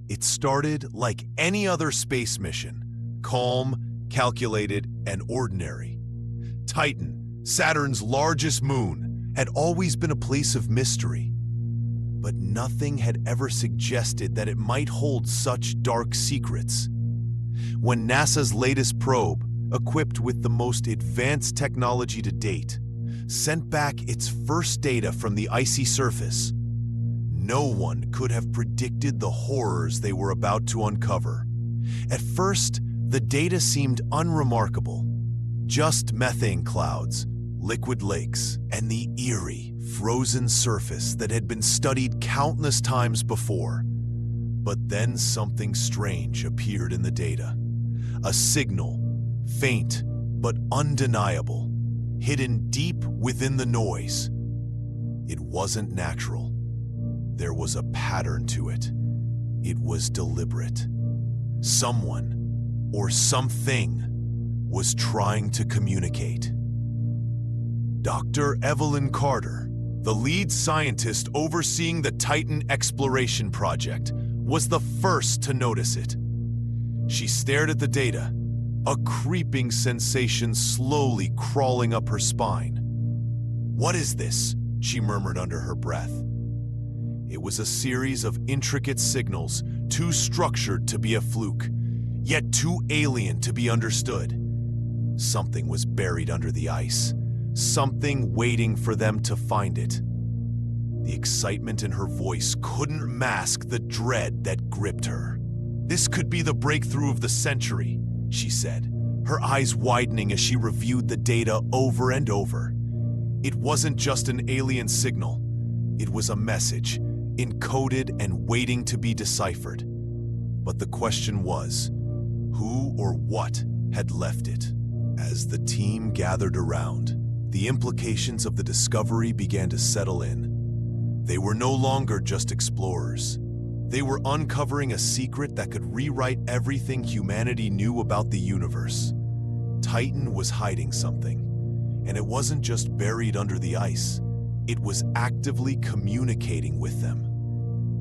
It started like any other space mission, calm, calculated, and ordinary. Titan, Saturn's largest moon, had always been a place of mystery. But nothing had ever suggested that it might hold such dark secrets. When NASA's latest probe, equipped with the most advanced technology to date, sent back its first data from the icy surface, no one could have predicted the horrors they were about to uncover. At first, the data seemed unremarkable. Just methane clouds, liquid lakes, and the eerie, frozen surface that had been studied countless times before. But then something strange appeared in the data. A signal, faint but undeniable, hidden deep within the noise. It wasn't natural. There was a pattern to it. It was deliberate. Someone, or something, was trying to communicate. Dr. Evelyn Carter, the lead scientist overseeing the Titan exploration project, was the first to notice it. She stared at the data, a creeping sensation slowly crawling up her spine. "What is this?" she murmured under her breath. It was a series of intricate signals, too structured to be a fluke, yet too alien to be understood. Something was buried under the ice, something waiting for them to find it. The excitement in her voice couldn't mask the dread that gripped her. "This could be the breakthrough of the century," she said, her eyes widening as she reviewed the data over and over. It wasn't just an alien signal. It was a message, encoded and waiting to be deciphered. But the question was, who or what had left it? As the team gathered around, the implications of the discovery began to settle in. They were no longer just explorers. They were uncovering a secret that could rewrite everything humanity knew about the universe. Titan was hiding something, and it wasn't just buried under the ice. It was actively communicating with them.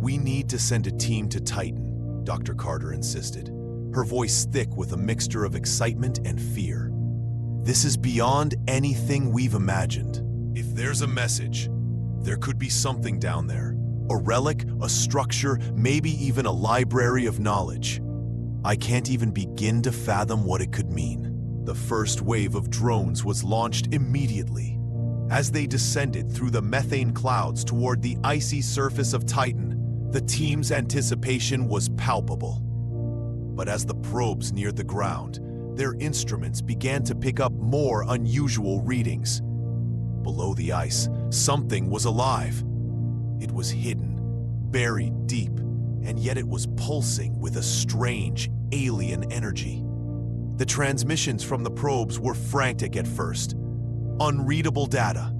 "We need to send a team to Titan," Dr. Carter insisted, her voice thick with a mixture of excitement and fear. "This is beyond anything we've imagined. If there's a message, there could be something down there. A relic, a structure, maybe even a library of knowledge. I can't even begin to fathom what it could mean." The first wave of drones was launched immediately. As they descended through the methane clouds toward the icy surface of Titan, the team's anticipation was palpable. But as the probes neared the ground, their instruments began to pick up more unusual readings. Below the ice, something was alive. It was hidden, buried deep, and yet it was pulsing with a strange, alien energy. The transmissions from the probes were frantic at first. Unreadable data,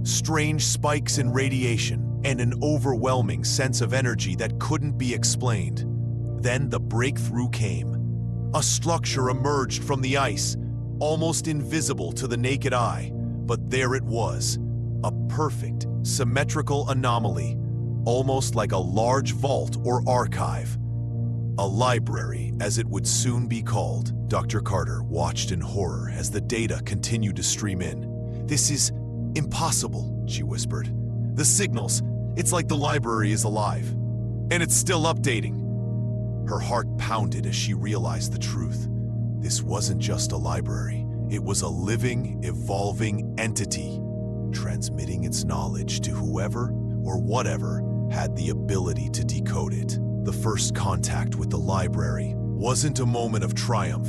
strange spikes in radiation, and an overwhelming sense of energy that couldn't be explained. Then the breakthrough came. A structure emerged from the ice, almost invisible to the naked eye, but there it was, a perfect, symmetrical anomaly, almost like a large vault or archive. A library, as it would soon be called. Dr. Carter watched in horror as the data continued to stream in. "This is impossible," she whispered. "The signals, it's like the library is alive, and it's still updating." Her heart pounded as she realized the truth. This wasn't just a library. It was a living, evolving entity, transmitting its knowledge to whoever or whatever had the ability to decode it. The first contact with the library wasn't a moment of triumph.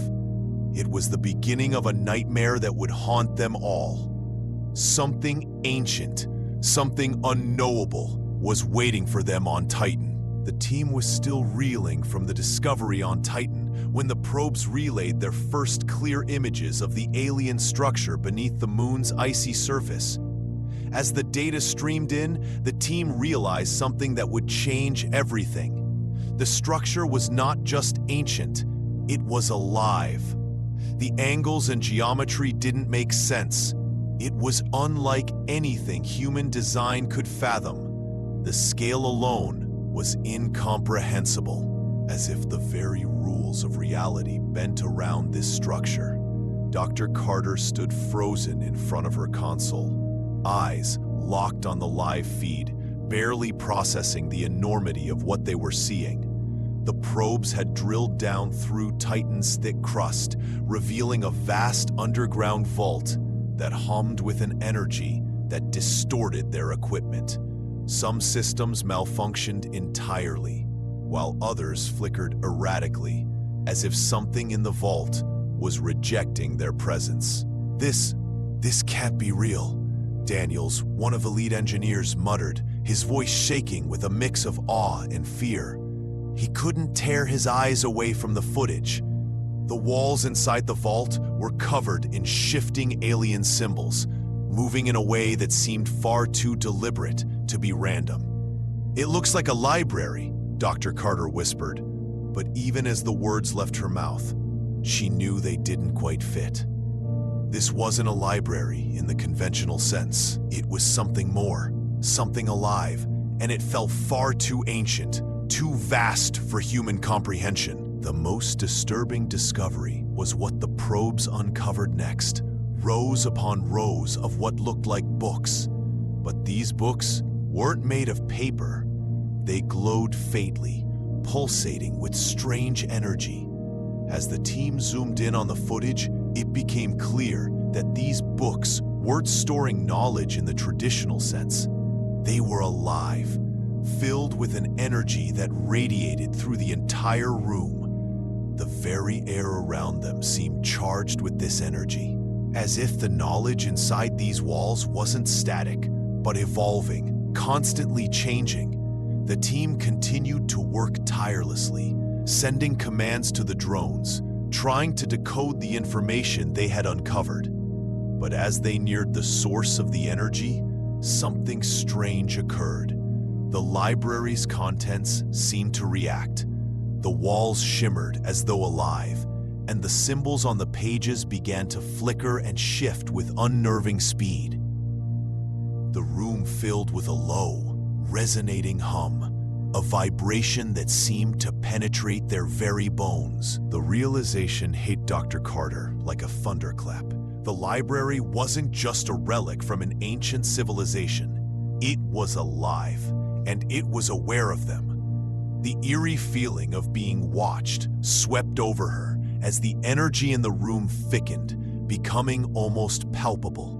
It was the beginning of a nightmare that would haunt them all. Something ancient, something unknowable, was waiting for them on Titan. The team was still reeling from the discovery on Titan when the probes relayed their first clear images of the alien structure beneath the moon's icy surface. As the data streamed in, the team realized something that would change everything. The structure was not just ancient, it was alive. The angles and geometry didn't make sense. It was unlike anything human design could fathom. The scale alone was incomprehensible. As if the very rules of reality bent around this structure, Dr. Carter stood frozen in front of her console, eyes locked on the live feed, barely processing the enormity of what they were seeing. The probes had drilled down through Titan's thick crust, revealing a vast underground vault that hummed with an energy that distorted their equipment. Some systems malfunctioned entirely, while others flickered erratically, as if something in the vault was rejecting their presence. This can't be real, Daniels, one of the lead engineers, muttered, his voice shaking with a mix of awe and fear. He couldn't tear his eyes away from the footage. The walls inside the vault were covered in shifting alien symbols, moving in a way that seemed far too deliberate to be random. "It looks like a library," Dr. Carter whispered, but even as the words left her mouth, she knew they didn't quite fit. This wasn't a library in the conventional sense. It was something more, something alive, and it felt far too ancient, too vast for human comprehension. The most disturbing discovery was what the probes uncovered next, rows upon rows of what looked like books. But these books weren't made of paper. They glowed faintly, pulsating with strange energy. As the team zoomed in on the footage, it became clear that these books weren't storing knowledge in the traditional sense. They were alive, filled with an energy that radiated through the entire room. The very air around them seemed charged with this energy, as if the knowledge inside these walls wasn't static, but evolving, constantly changing. The team continued to work tirelessly, sending commands to the drones, trying to decode the information they had uncovered. But as they neared the source of the energy, something strange occurred. The library's contents seemed to react. The walls shimmered as though alive, and the symbols on the pages began to flicker and shift with unnerving speed. The room filled with a low, resonating hum, a vibration that seemed to penetrate their very bones. The realization hit Dr. Carter like a thunderclap. The library wasn't just a relic from an ancient civilization. It was alive, and it was aware of them. The eerie feeling of being watched swept over her as the energy in the room thickened, becoming almost palpable.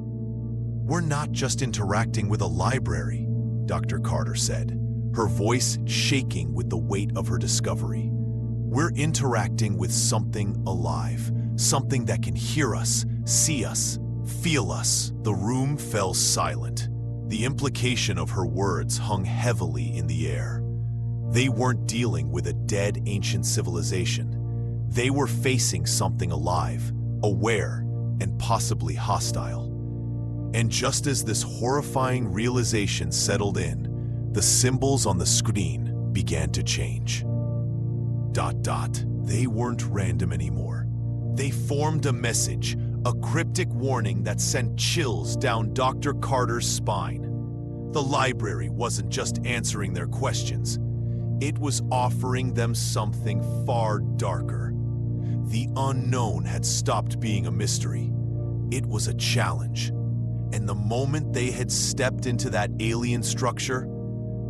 "We're not just interacting with a library," Dr. Carter said, her voice shaking with the weight of her discovery. "We're interacting with something alive, something that can hear us, see us, feel us." The room fell silent. The implication of her words hung heavily in the air. They weren't dealing with a dead ancient civilization. They were facing something alive, aware, and possibly hostile. And just as this horrifying realization settled in, the symbols on the screen began to change. ... They weren't random anymore. They formed a message, a cryptic warning that sent chills down Dr. Carter's spine. The library wasn't just answering their questions. It was offering them something far darker. The unknown had stopped being a mystery. It was a challenge. And the moment they had stepped into that alien structure,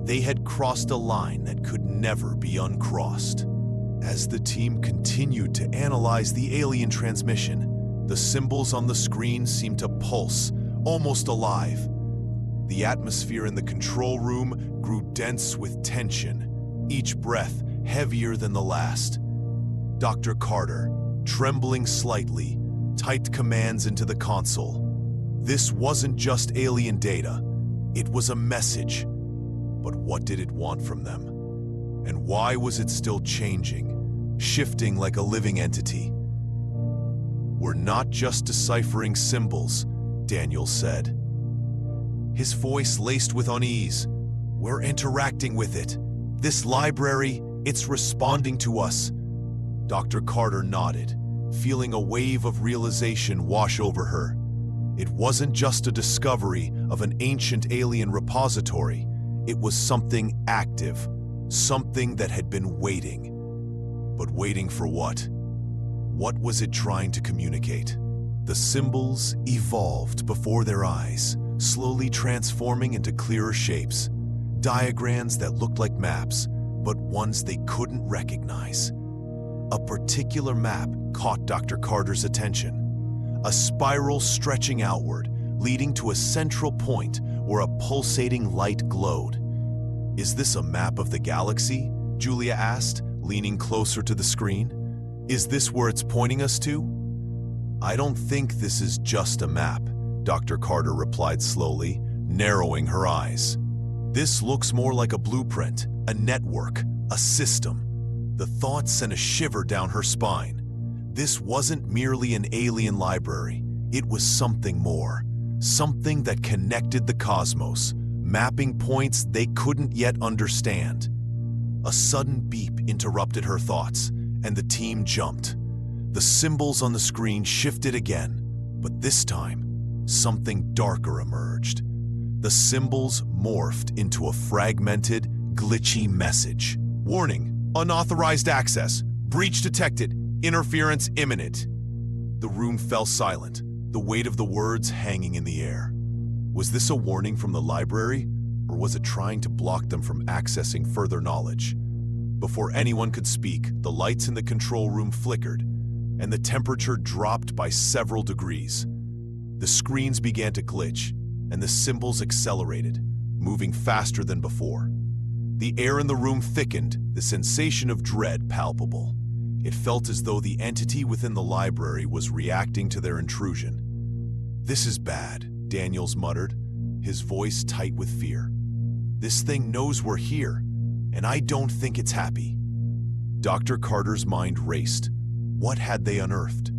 they had crossed a line that could never be uncrossed. As the team continued to analyze the alien transmission, the symbols on the screen seemed to pulse, almost alive. The atmosphere in the control room grew dense with tension, each breath heavier than the last. Dr. Carter, trembling slightly, typed commands into the console. This wasn't just alien data, it was a message. But what did it want from them? And why was it still changing, shifting like a living entity? "We're not just deciphering symbols," Daniel said, his voice laced with unease. "We're interacting with it. This library, it's responding to us." Dr. Carter nodded, feeling a wave of realization wash over her. It wasn't just a discovery of an ancient alien repository. It was something active, something that had been waiting. But waiting for what? What was it trying to communicate? The symbols evolved before their eyes, slowly transforming into clearer shapes, diagrams that looked like maps, but ones they couldn't recognize. A particular map caught Dr. Carter's attention, a spiral stretching outward, leading to a central point where a pulsating light glowed. "Is this a map of the galaxy?" Julia asked, leaning closer to the screen. "Is this where it's pointing us to?" "I don't think this is just a map," Dr. Carter replied slowly, narrowing her eyes. "This looks more like a blueprint, a network, a system." The thought sent a shiver down her spine. This wasn't merely an alien library. It was something more, something that connected the cosmos, mapping points they couldn't yet understand. A sudden beep interrupted her thoughts, and the team jumped. The symbols on the screen shifted again, but this time, something darker emerged. The symbols morphed into a fragmented, glitchy message. "Warning, unauthorized access, breach detected, interference imminent." The room fell silent, the weight of the words hanging in the air. Was this a warning from the library, or was it trying to block them from accessing further knowledge? Before anyone could speak, the lights in the control room flickered, and the temperature dropped by several degrees. The screens began to glitch, and the symbols accelerated, moving faster than before. The air in the room thickened, the sensation of dread palpable. It felt as though the entity within the library was reacting to their intrusion. "This is bad," Daniels muttered, his voice tight with fear. "This thing knows we're here, and I don't think it's happy." Dr. Carter's mind raced. What had they unearthed?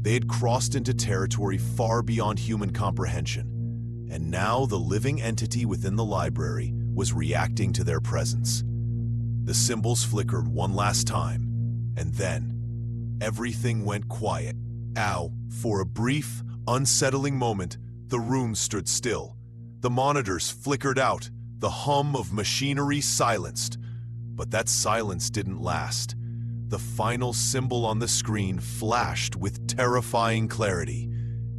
They had crossed into territory far beyond human comprehension, and now the living entity within the library was reacting to their presence. The symbols flickered one last time, and then everything went quiet. Ow! For a brief, unsettling moment, the room stood still. The monitors flickered out, the hum of machinery silenced. But that silence didn't last. The final symbol on the screen flashed with terrifying clarity,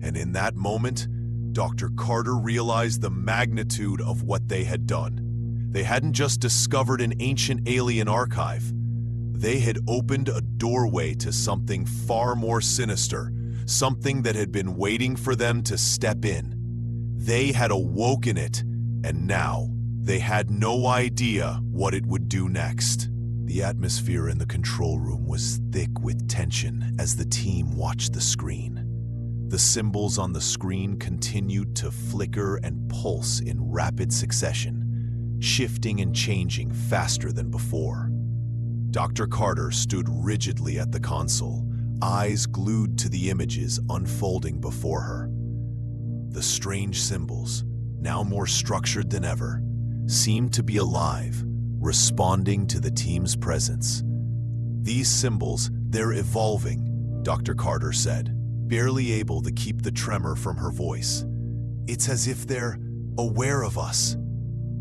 and in that moment, Dr. Carter realized the magnitude of what they had done. They hadn't just discovered an ancient alien archive. They had opened a doorway to something far more sinister, something that had been waiting for them to step in. They had awoken it, and now they had no idea what it would do next. The atmosphere in the control room was thick with tension as the team watched the screen. The symbols on the screen continued to flicker and pulse in rapid succession, shifting and changing faster than before. Dr. Carter stood rigidly at the console, eyes glued to the images unfolding before her. The strange symbols, now more structured than ever, seemed to be alive, responding to the team's presence. "These symbols, they're evolving," Dr. Carter said, barely able to keep the tremor from her voice. "It's as if they're aware of us."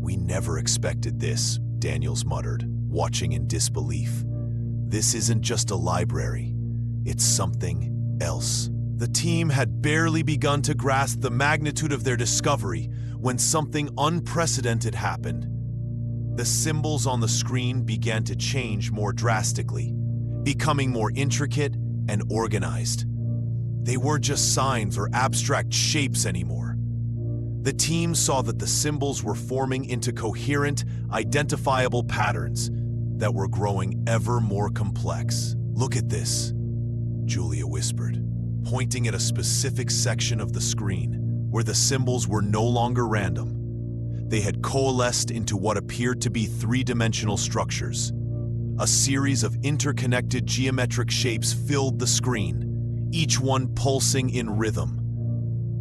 "We never expected this," Daniels muttered, watching in disbelief. "This isn't just a library. It's something else." The team had barely begun to grasp the magnitude of their discovery when something unprecedented happened. The symbols on the screen began to change more drastically, becoming more intricate and organized. They weren't just signs or abstract shapes anymore. The team saw that the symbols were forming into coherent, identifiable patterns that were growing ever more complex. "Look at this," Julia whispered, pointing at a specific section of the screen where the symbols were no longer random. They had coalesced into what appeared to be three-dimensional structures. A series of interconnected geometric shapes filled the screen, each one pulsing in rhythm.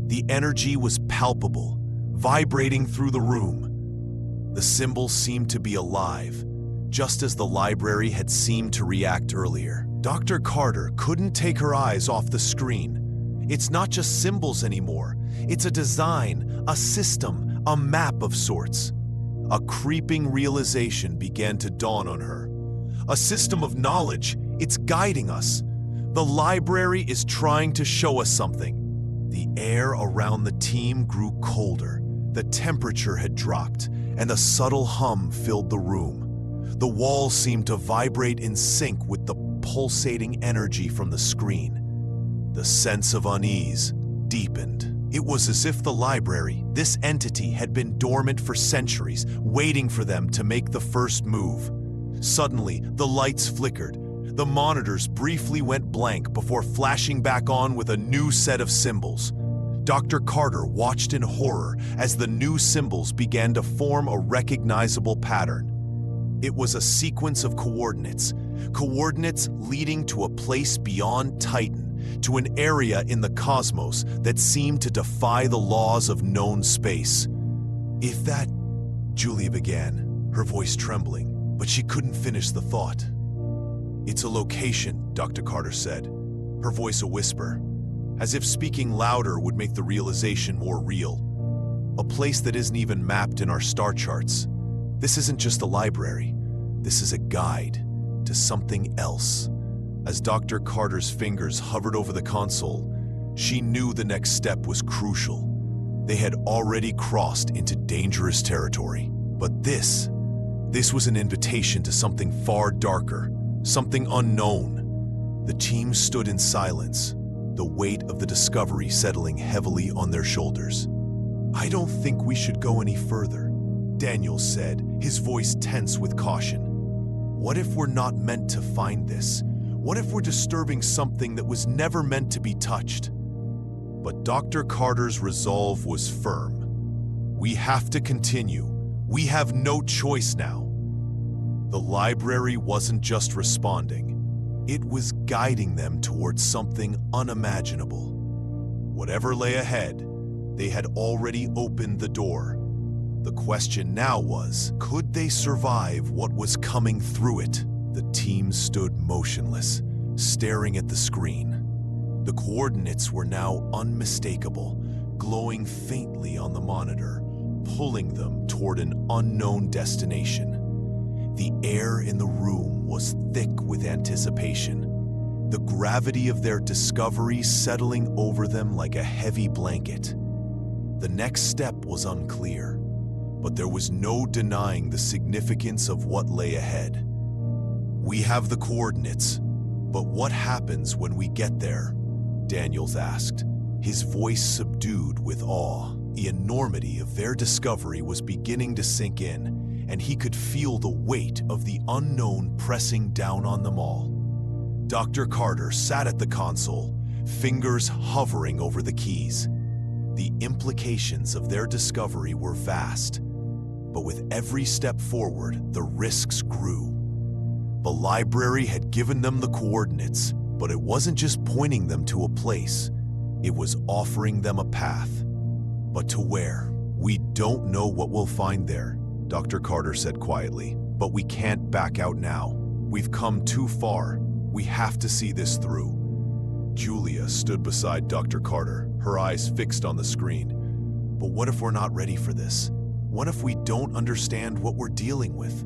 The energy was palpable, vibrating through the room. The symbols seemed to be alive, just as the library had seemed to react earlier. Dr. Carter couldn't take her eyes off the screen. It's not just symbols anymore. It's a design, a system, a map of sorts. A creeping realization began to dawn on her. A system of knowledge, It's guiding us. The library is trying to show us something. The air around the team grew colder. The temperature had dropped, and a subtle hum filled the room. The walls seemed to vibrate in sync with the pulsating energy from the screen. The sense of unease deepened. It was as if the library, this entity, had been dormant for centuries, waiting for them to make the first move. Suddenly, the lights flickered. The monitors briefly went blank before flashing back on with a new set of symbols. Dr. Carter watched in horror as the new symbols began to form a recognizable pattern. It was a sequence of coordinates leading to a place beyond Titan, to an area in the cosmos that seemed to defy the laws of known space. If that, Julia began, her voice trembling, but she couldn't finish the thought. It's a location, Dr. Carter said, her voice a whisper, as if speaking louder would make the realization more real. A place that isn't even mapped in our star charts. This isn't just a library. This is a guide to something else. As Dr. Carter's fingers hovered over the console, she knew the next step was crucial. They had already crossed into dangerous territory. But this was an invitation to something far darker, something unknown. The team stood in silence, the weight of the discovery settling heavily on their shoulders. "I don't think we should go any further," Daniel said, his voice tense with caution. "What if we're not meant to find this? What if we're disturbing something that was never meant to be touched?" But Dr. Carter's resolve was firm. "We have to continue. We have no choice now." The library wasn't just responding. It was guiding them towards something unimaginable. Whatever lay ahead, they had already opened the door. The question now was, could they survive what was coming through it? The team stood motionless, staring at the screen. The coordinates were now unmistakable, glowing faintly on the monitor, pulling them toward an unknown destination. The air in the room was thick with anticipation, the gravity of their discovery settling over them like a heavy blanket. The next step was unclear, but there was no denying the significance of what lay ahead. "We have the coordinates, but what happens when we get there?" Daniels asked, his voice subdued with awe. The enormity of their discovery was beginning to sink in, and he could feel the weight of the unknown pressing down on them all. Dr. Carter sat at the console, fingers hovering over the keys. The implications of their discovery were vast, but with every step forward, the risks grew. The library had given them the coordinates, but it wasn't just pointing them to a place. It was offering them a path. But to where? "We don't know what we'll find there," Dr. Carter said quietly, "but we can't back out now. We've come too far. We have to see this through." Julia stood beside Dr. Carter, her eyes fixed on the screen. "But what if we're not ready for this? What if we don't understand what we're dealing with?"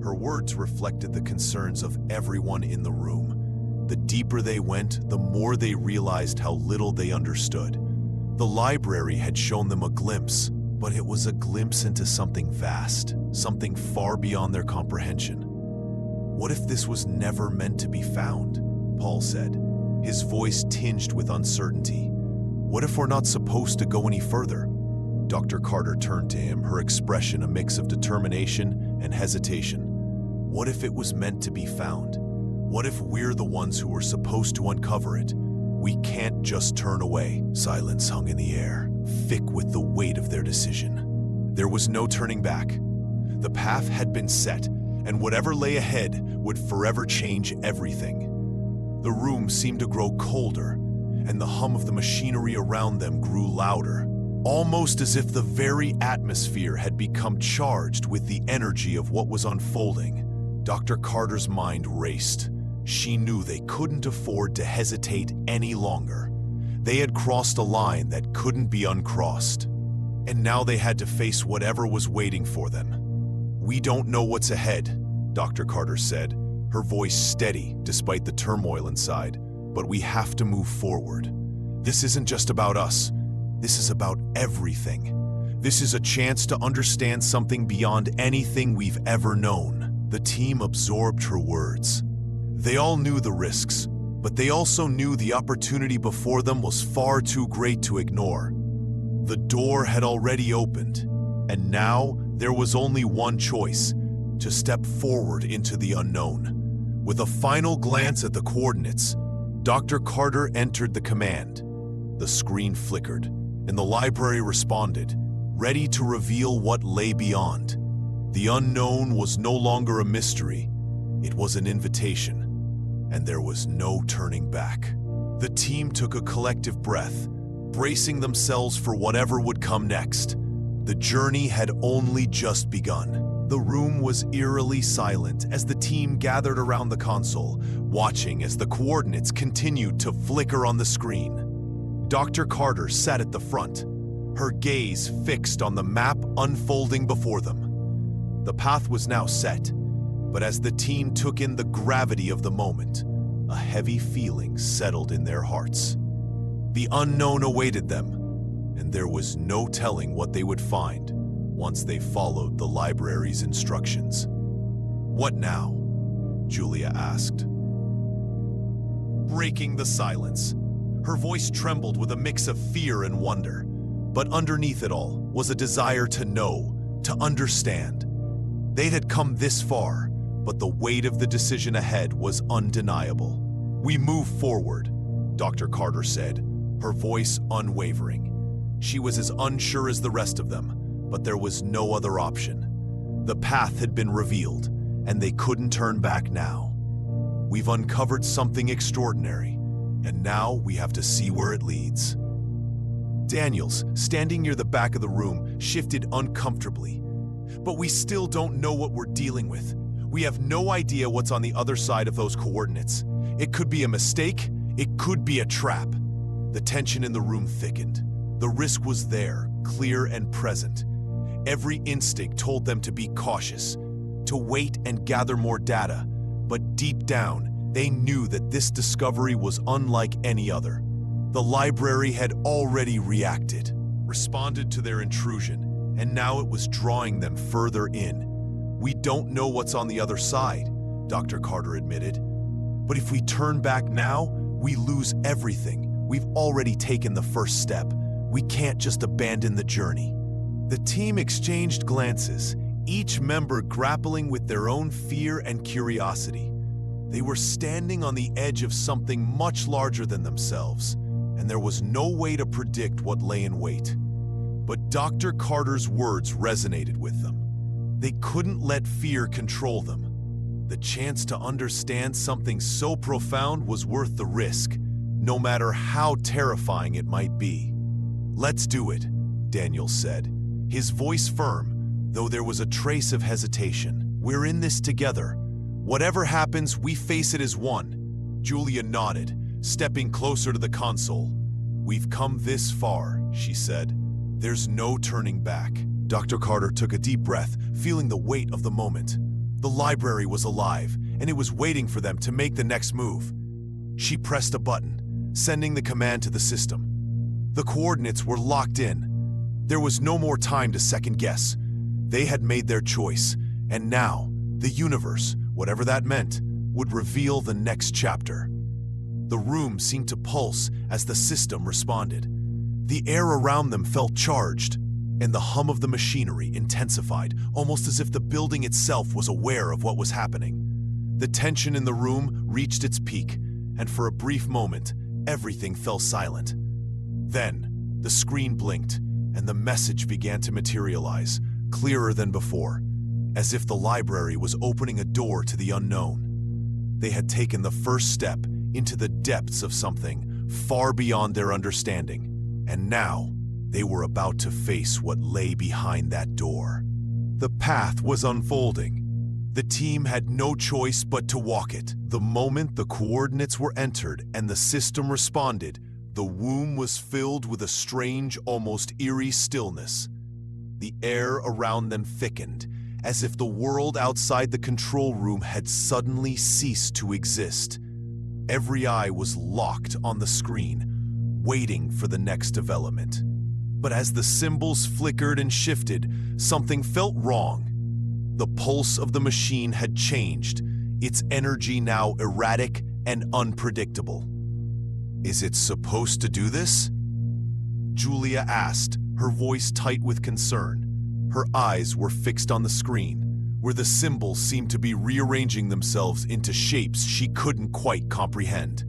Her words reflected the concerns of everyone in the room. The deeper they went, the more they realized how little they understood. The library had shown them a glimpse, but it was a glimpse into something vast, something far beyond their comprehension. "What if this was never meant to be found?" Paul said, his voice tinged with uncertainty. "What if we're not supposed to go any further?" Dr. Carter turned to him, her expression a mix of determination and hesitation. "What if it was meant to be found? What if we're the ones who were supposed to uncover it? We can't just turn away." Silence hung in the air, thick with the weight of their decision. There was no turning back. The path had been set, and whatever lay ahead would forever change everything. The room seemed to grow colder, and the hum of the machinery around them grew louder, almost as if the very atmosphere had become charged with the energy of what was unfolding. Dr. Carter's mind raced. She knew they couldn't afford to hesitate any longer. They had crossed a line that couldn't be uncrossed, and now they had to face whatever was waiting for them. "We don't know what's ahead," Dr. Carter said, her voice steady despite the turmoil inside. "But we have to move forward. This isn't just about us. This is about everything. This is a chance to understand something beyond anything we've ever known." The team absorbed her words. They all knew the risks, but they also knew the opportunity before them was far too great to ignore. The door had already opened, and now there was only one choice: to step forward into the unknown. With a final glance at the coordinates, Dr. Carter entered the command. The screen flickered, and the library responded, ready to reveal what lay beyond. The unknown was no longer a mystery. It was an invitation, and there was no turning back. The team took a collective breath, bracing themselves for whatever would come next. The journey had only just begun. The room was eerily silent as the team gathered around the console, watching as the coordinates continued to flicker on the screen. Dr. Carter sat at the front, her gaze fixed on the map unfolding before them. The path was now set, but as the team took in the gravity of the moment, a heavy feeling settled in their hearts. The unknown awaited them, and there was no telling what they would find once they followed the library's instructions. "What now?" Julia asked. Breaking the silence, her voice trembled with a mix of fear and wonder, but underneath it all was a desire to know, to understand. They had come this far, but the weight of the decision ahead was undeniable. "We move forward," Dr. Carter said, her voice unwavering. She was as unsure as the rest of them, but there was no other option. The path had been revealed, and they couldn't turn back now. "We've uncovered something extraordinary, and now we have to see where it leads." Daniels, standing near the back of the room, shifted uncomfortably. "But we still don't know what we're dealing with. We have no idea what's on the other side of those coordinates. It could be a mistake, it could be a trap." The tension in the room thickened. The risk was there, clear and present. Every instinct told them to be cautious, to wait and gather more data, but deep down, they knew that this discovery was unlike any other. The library had already reacted, responded to their intrusion, and now it was drawing them further in. "We don't know what's on the other side," Dr. Carter admitted. "But if we turn back now, we lose everything. We've already taken the first step. We can't just abandon the journey." The team exchanged glances, each member grappling with their own fear and curiosity. They were standing on the edge of something much larger than themselves, and there was no way to predict what lay in wait. But Dr. Carter's words resonated with them. They couldn't let fear control them. The chance to understand something so profound was worth the risk, no matter how terrifying it might be. "Let's do it," Daniel said, his voice firm, though there was a trace of hesitation. "We're in this together. Whatever happens, we face it as one." Julia nodded, stepping closer to the console. "We've come this far," she said. "There's no turning back." Dr. Carter took a deep breath, feeling the weight of the moment. The library was alive, and it was waiting for them to make the next move. She pressed a button, sending the command to the system. The coordinates were locked in. There was no more time to second guess. They had made their choice, and now, the universe, whatever that meant, would reveal the next chapter. The room seemed to pulse as the system responded. The air around them felt charged, and the hum of the machinery intensified, almost as if the building itself was aware of what was happening. The tension in the room reached its peak, and for a brief moment, everything fell silent. Then, the screen blinked, and the message began to materialize, clearer than before, as if the library was opening a door to the unknown. They had taken the first step into the depths of something far beyond their understanding, and now they were about to face what lay behind that door. The path was unfolding. The team had no choice but to walk it. The moment the coordinates were entered and the system responded, the womb was filled with a strange, almost eerie stillness. The air around them thickened, as if the world outside the control room had suddenly ceased to exist. Every eye was locked on the screen, waiting for the next development. But as the symbols flickered and shifted, something felt wrong. The pulse of the machine had changed, its energy now erratic and unpredictable. "Is it supposed to do this?" Julia asked, her voice tight with concern. Her eyes were fixed on the screen, where the symbols seemed to be rearranging themselves into shapes she couldn't quite comprehend.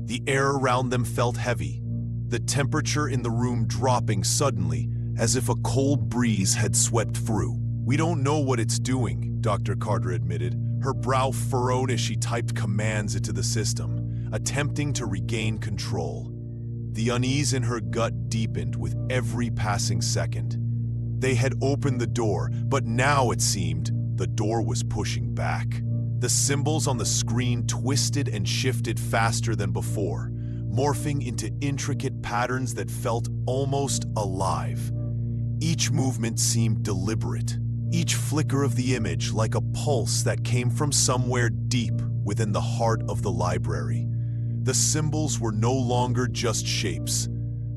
The air around them felt heavy, the temperature in the room dropping suddenly, as if a cold breeze had swept through. "We don't know what it's doing," Dr. Carter admitted, her brow furrowed as she typed commands into the system, attempting to regain control. The unease in her gut deepened with every passing second. They had opened the door, but now it seemed the door was pushing back. The symbols on the screen twisted and shifted faster than before, morphing into intricate patterns that felt almost alive. Each movement seemed deliberate, each flicker of the image like a pulse that came from somewhere deep within the heart of the library. The symbols were no longer just shapes.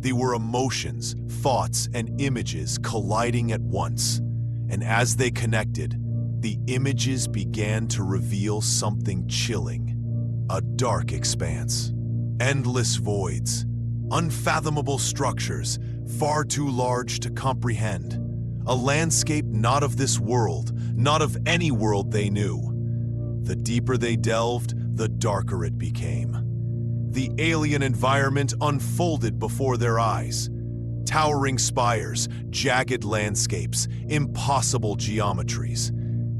They were emotions, thoughts, and images colliding at once. And as they connected, the images began to reveal something chilling. A dark expanse, endless voids, unfathomable structures, far too large to comprehend. A landscape not of this world, not of any world they knew. The deeper they delved, the darker it became. The alien environment unfolded before their eyes. Towering spires, jagged landscapes, impossible geometries.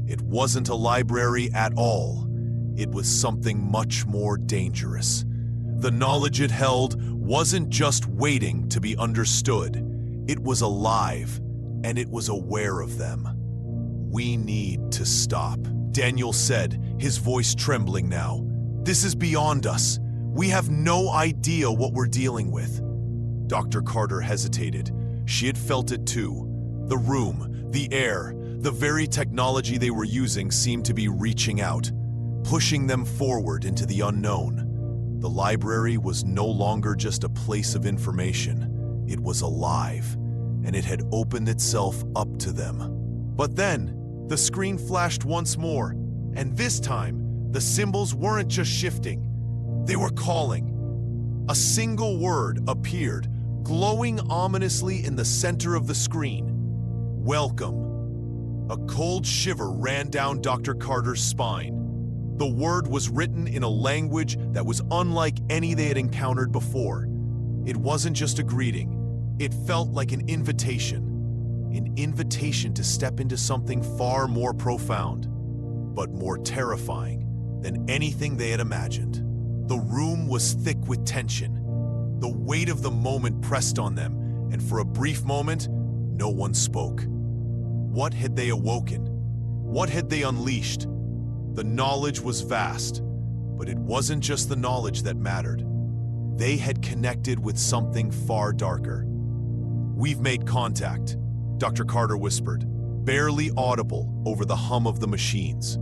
It wasn't a library at all. It was something much more dangerous. The knowledge it held wasn't just waiting to be understood. It was alive, and it was aware of them. "We need to stop," Daniel said, his voice trembling now. "This is beyond us. We have no idea what we're dealing with." Dr. Carter hesitated. She had felt it too. The room, the air, the very technology they were using seemed to be reaching out, pushing them forward into the unknown. The library was no longer just a place of information. It was alive, and it had opened itself up to them. But then, the screen flashed once more, and this time, the symbols weren't just shifting. They were calling. A single word appeared, glowing ominously in the center of the screen. "Welcome." A cold shiver ran down Dr. Carter's spine. The word was written in a language that was unlike any they had encountered before. It wasn't just a greeting. It felt like an invitation to step into something far more profound, but more terrifying than anything they had imagined. The room was thick with tension. The weight of the moment pressed on them, and for a brief moment, no one spoke. What had they awoken? What had they unleashed? The knowledge was vast, but it wasn't just the knowledge that mattered. They had connected with something far darker. "We've made contact," Dr. Carter whispered, barely audible over the hum of the machines.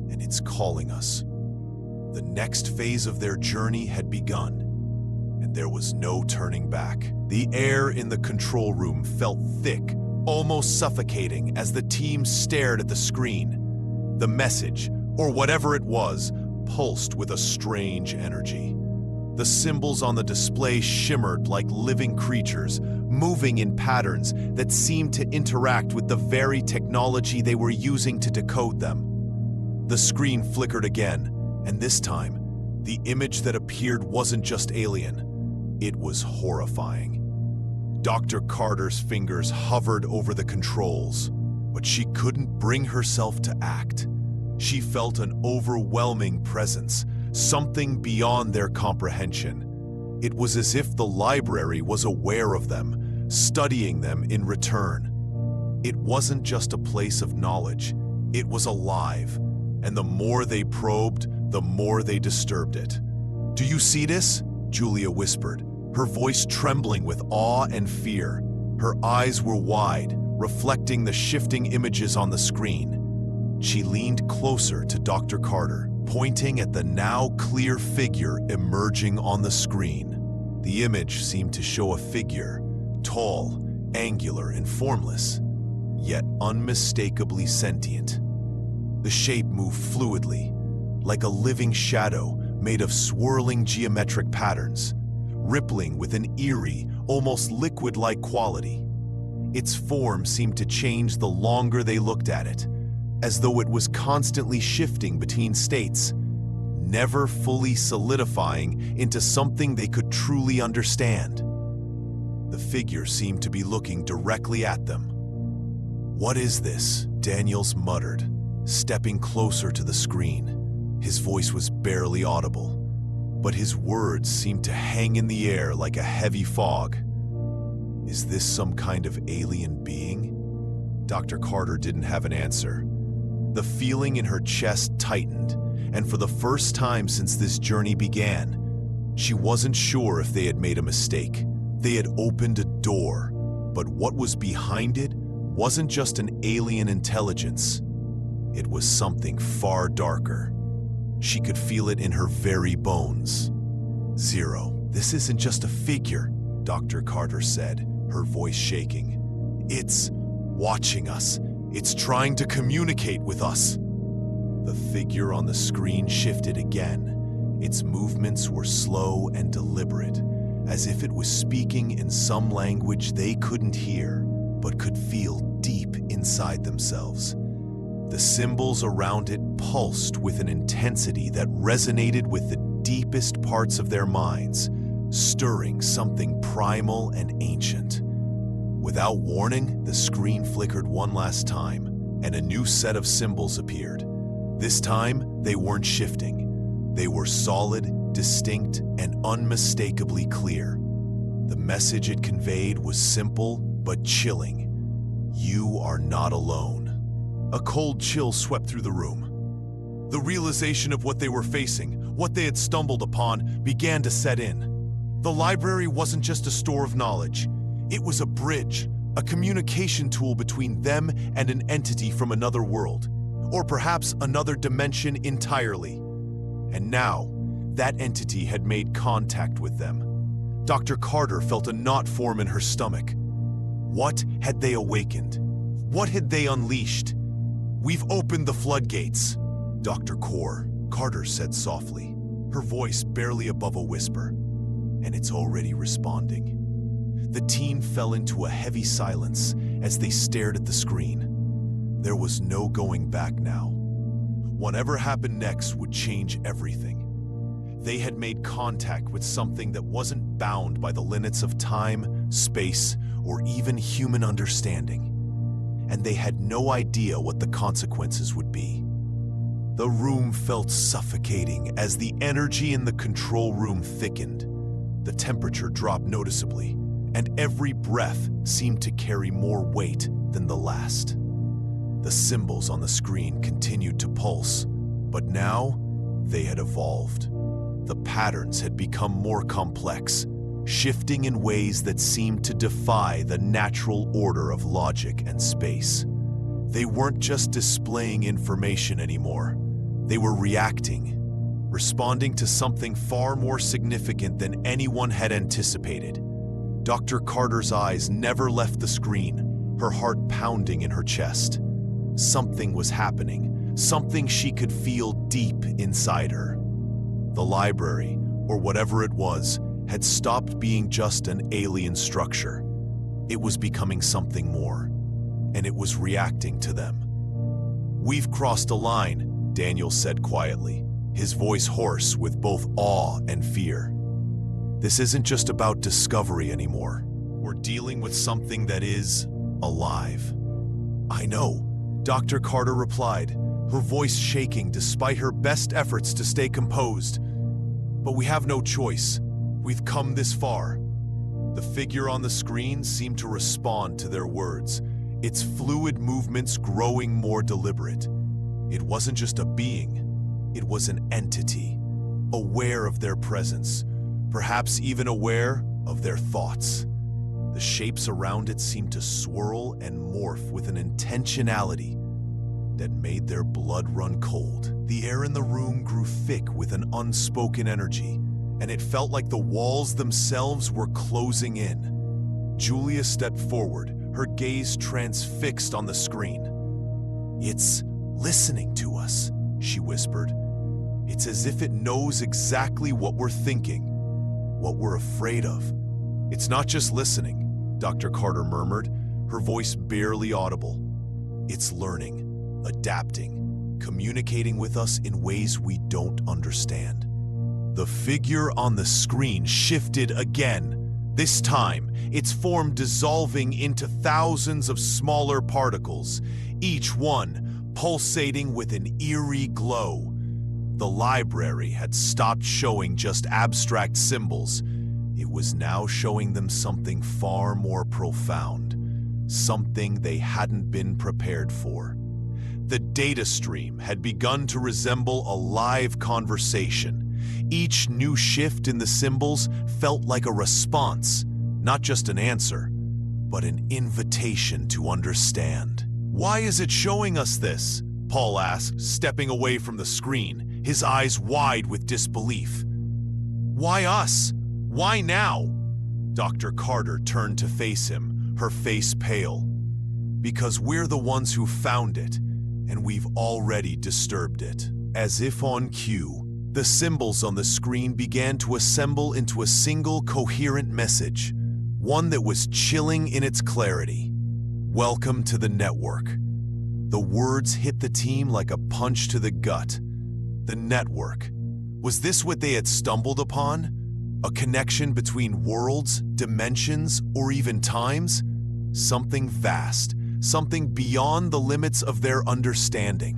"And it's calling us." The next phase of their journey had begun, and there was no turning back. The air in the control room felt thick, almost suffocating as the team stared at the screen. The message, or whatever it was, pulsed with a strange energy. The symbols on the display shimmered like living creatures, moving in patterns that seemed to interact with the very technology they were using to decode them. The screen flickered again, and this time, the image that appeared wasn't just alien. It was horrifying. Dr. Carter's fingers hovered over the controls, but she couldn't bring herself to act. She felt an overwhelming presence, something beyond their comprehension. It was as if the library was aware of them, studying them in return. It wasn't just a place of knowledge, it was alive, and the more they probed, the more they disturbed it. "Do you see this?" Julia whispered, her voice trembling with awe and fear. Her eyes were wide, reflecting the shifting images on the screen. She leaned closer to Dr. Carter, pointing at the now clear figure emerging on the screen. The image seemed to show a figure, tall, angular, and formless, yet unmistakably sentient. The shape moved fluidly, like a living shadow made of swirling geometric patterns, rippling with an eerie, almost liquid-like quality. Its form seemed to change the longer they looked at it, as though it was constantly shifting between states, never fully solidifying into something they could truly understand. The figure seemed to be looking directly at them. "What is this?" Daniels muttered, stepping closer to the screen. His voice was barely audible, but his words seemed to hang in the air like a heavy fog. "Is this some kind of alien being?" Dr. Carter didn't have an answer. The feeling in her chest tightened, and for the first time since this journey began, she wasn't sure if they had made a mistake. They had opened a door, but what was behind it wasn't just an alien intelligence. It was something far darker. She could feel it in her very bones. "Zero, this isn't just a figure," Dr. Carter said, her voice shaking. "It's watching us. It's trying to communicate with us." The figure on the screen shifted again. Its movements were slow and deliberate, as if it was speaking in some language they couldn't hear, but could feel deep inside themselves. The symbols around it pulsed with an intensity that resonated with the deepest parts of their minds, stirring something primal and ancient. Without warning, the screen flickered one last time, and a new set of symbols appeared. This time, they weren't shifting. They were solid, distinct, and unmistakably clear. The message it conveyed was simple but chilling. You are not alone. A cold chill swept through the room. The realization of what they were facing, what they had stumbled upon, began to set in. The library wasn't just a store of knowledge. It was a bridge, a communication tool between them and an entity from another world, or perhaps another dimension entirely. And now, that entity had made contact with them. Dr. Carter felt a knot form in her stomach. What had they awakened? What had they unleashed? "We've opened the floodgates." "Dr. Carter said softly, her voice barely above a whisper. "And it's already responding." The teen fell into a heavy silence as they stared at the screen. There was no going back now. Whatever happened next would change everything. They had made contact with something that wasn't bound by the limits of time, space, or even human understanding. And they had no idea what the consequences would be. The room felt suffocating as the energy in the control room thickened. The temperature dropped noticeably, and every breath seemed to carry more weight than the last. The symbols on the screen continued to pulse, but now they had evolved. The patterns had become more complex, shifting in ways that seemed to defy the natural order of logic and space. They weren't just displaying information anymore. They were reacting, responding to something far more significant than anyone had anticipated. Dr. Carter's eyes never left the screen, her heart pounding in her chest. Something was happening, something she could feel deep inside her. The library, or whatever it was, had stopped being just an alien structure. It was becoming something more, and it was reacting to them. "We've crossed a line," Daniel said quietly, his voice hoarse with both awe and fear. "This isn't just about discovery anymore. We're dealing with something that is alive." "I know," Dr. Carter replied, her voice shaking despite her best efforts to stay composed. "But we have no choice. We've come this far." The figure on the screen seemed to respond to their words, its fluid movements growing more deliberate. It wasn't just a being, it was an entity, aware of their presence, perhaps even aware of their thoughts. The shapes around it seemed to swirl and morph with an intentionality. that made their blood run cold. The air in the room grew thick with an unspoken energy, and it felt like the walls themselves were closing in. Julia stepped forward, her gaze transfixed on the screen. "It's listening to us," she whispered. "It's as if it knows exactly what we're thinking, what we're afraid of." "It's not just listening," Dr. Carter murmured, her voice barely audible. "It's learning, adapting, communicating with us in ways we don't understand." The figure on the screen shifted again. This time, its form dissolving into thousands of smaller particles, each one pulsating with an eerie glow. The library had stopped showing just abstract symbols. It was now showing them something far more profound, something they hadn't been prepared for. The data stream had begun to resemble a live conversation. Each new shift in the symbols felt like a response, not just an answer, but an invitation to understand. "Why is it showing us this?" Paul asked, stepping away from the screen, his eyes wide with disbelief. "Why us? Why now?" Dr. Carter turned to face him, her face pale. "Because we're the ones who found it, and we've already disturbed it." As if on cue, the symbols on the screen began to assemble into a single coherent message, one that was chilling in its clarity. "Welcome to the network." The words hit the team like a punch to the gut. The network. Was this what they had stumbled upon? A connection between worlds, dimensions, or even times? Something vast, something beyond the limits of their understanding.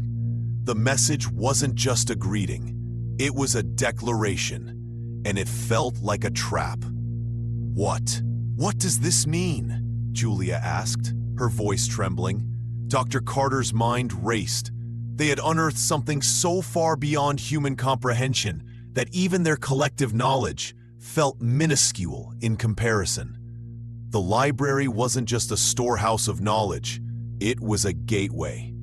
The message wasn't just a greeting. It was a declaration, and it felt like a trap. What does this mean?" Julia asked, her voice trembling. Dr. Carter's mind raced. They had unearthed something so far beyond human comprehension that even their collective knowledge felt minuscule in comparison. The library wasn't just a storehouse of knowledge, it was a gateway.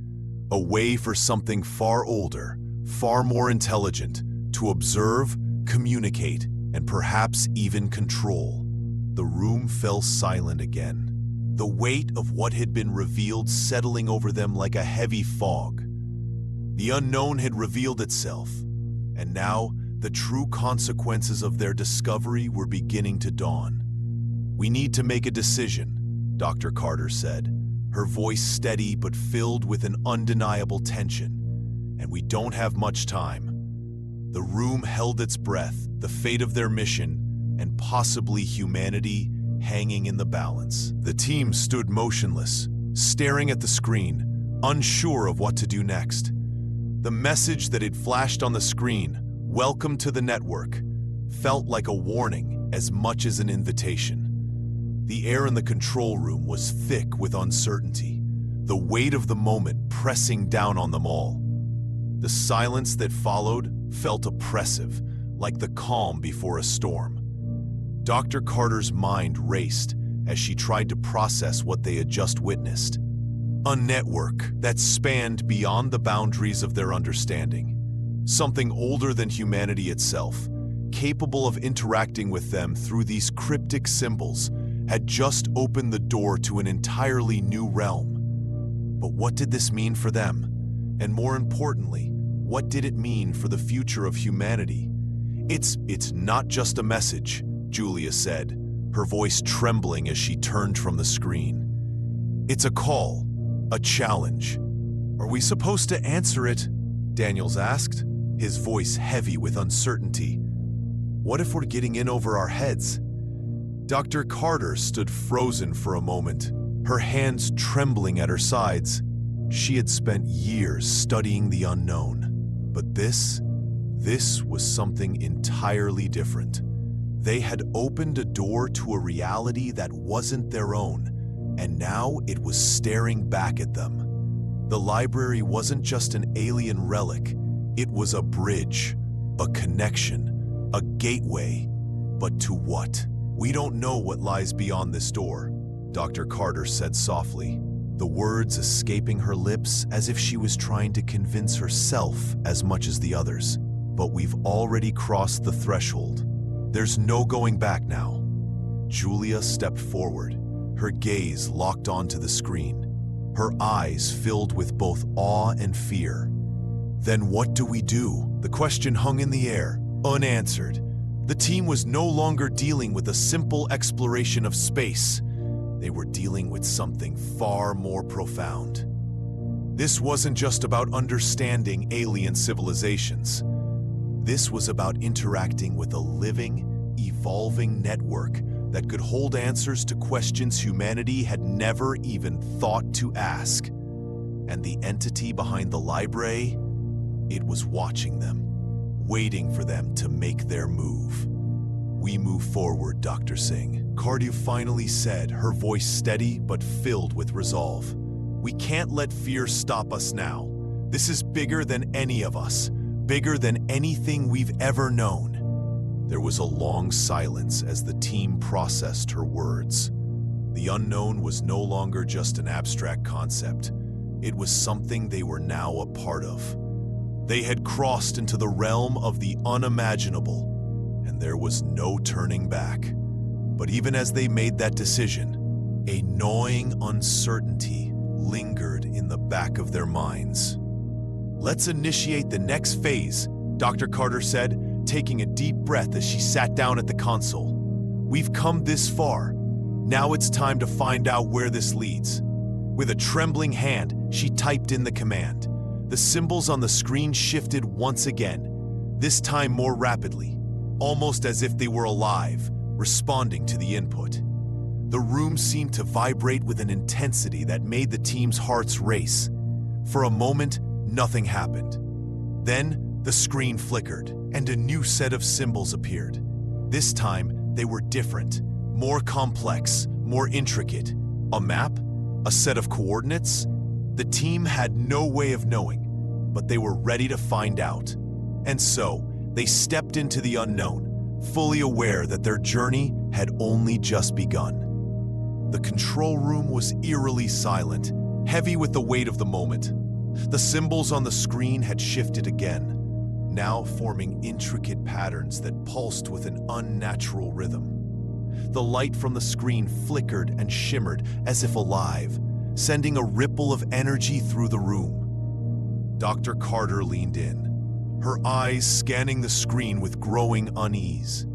A way for something far older, far more intelligent, to observe, communicate, and perhaps even control. The room fell silent again, the weight of what had been revealed settling over them like a heavy fog. The unknown had revealed itself, and now the true consequences of their discovery were beginning to dawn. "We need to make a decision," Dr. Carter said, her voice steady but filled with an undeniable tension. "And we don't have much time." The room held its breath, the fate of their mission, and possibly humanity, hanging in the balance. The team stood motionless, staring at the screen, unsure of what to do next. The message that had flashed on the screen, "Welcome to the network," felt like a warning as much as an invitation. The air in the control room was thick with uncertainty, the weight of the moment pressing down on them all. The silence that followed felt oppressive, like the calm before a storm. Dr. Carter's mind raced as she tried to process what they had just witnessed. A network that spanned beyond the boundaries of their understanding. Something older than humanity itself, capable of interacting with them through these cryptic symbols, had just opened the door to an entirely new realm. But what did this mean for them? And more importantly, what did it mean for the future of humanity? It's not just a message," Julia said, her voice trembling as she turned from the screen. "It's a call, a challenge." "Are we supposed to answer it?" Daniels asked, his voice heavy with uncertainty. "What if we're getting in over our heads?" Dr. Carter stood frozen for a moment, her hands trembling at her sides. She had spent years studying the unknown, but this was something entirely different. They had opened a door to a reality that wasn't their own, and now it was staring back at them. The library wasn't just an alien relic, it was a bridge, a connection, a gateway. But to what? "We don't know what lies beyond this door," Dr. Carter said softly. the words escaping her lips as if she was trying to convince herself as much as the others. But we've already crossed the threshold. There's no going back now. Julia stepped forward, her gaze locked onto the screen, her eyes filled with both awe and fear. Then what do we do? The question hung in the air, unanswered. The team was no longer dealing with a simple exploration of space. They were dealing with something far more profound. This wasn't just about understanding alien civilizations. This was about interacting with a living, evolving network that could hold answers to questions humanity had never even thought to ask. And the entity behind the library, it was watching them, waiting for them to make their move. "We move forward, Dr. Singh," Cardew finally said, her voice steady but filled with resolve. "We can't let fear stop us now. This is bigger than any of us, bigger than anything we've ever known." There was a long silence as the team processed her words. The unknown was no longer just an abstract concept. It was something they were now a part of. They had crossed into the realm of the unimaginable, and there was no turning back. But even as they made that decision, a gnawing uncertainty lingered in the back of their minds. "Let's initiate the next phase," Dr. Carter said, taking a deep breath as she sat down at the console. "We've come this far. Now it's time to find out where this leads." With a trembling hand, she typed in the command. The symbols on the screen shifted once again, this time more rapidly, almost as if they were alive, responding to the input. The room seemed to vibrate with an intensity that made the team's hearts race. For a moment, nothing happened. Then, the screen flickered, and a new set of symbols appeared. This time, they were different, more complex, more intricate. A map? A set of coordinates? The team had no way of knowing, but they were ready to find out. And so, they stepped into the unknown, fully aware that their journey had only just begun. The control room was eerily silent, heavy with the weight of the moment. The symbols on the screen had shifted again, now forming intricate patterns that pulsed with an unnatural rhythm. The light from the screen flickered and shimmered as if alive, sending a ripple of energy through the room. Dr. Carter leaned in, her eyes scanning the screen with growing unease.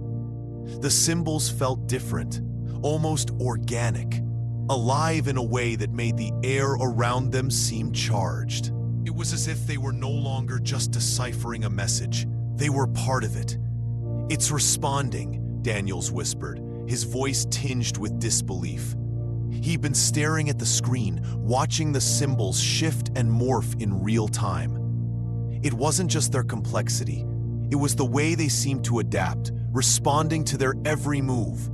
The symbols felt different, almost organic, alive in a way that made the air around them seem charged. It was as if they were no longer just deciphering a message. They were part of it. "It's responding," Daniels whispered, his voice tinged with disbelief. He'd been staring at the screen, watching the symbols shift and morph in real time. It wasn't just their complexity. It was the way they seemed to adapt, responding to their every move.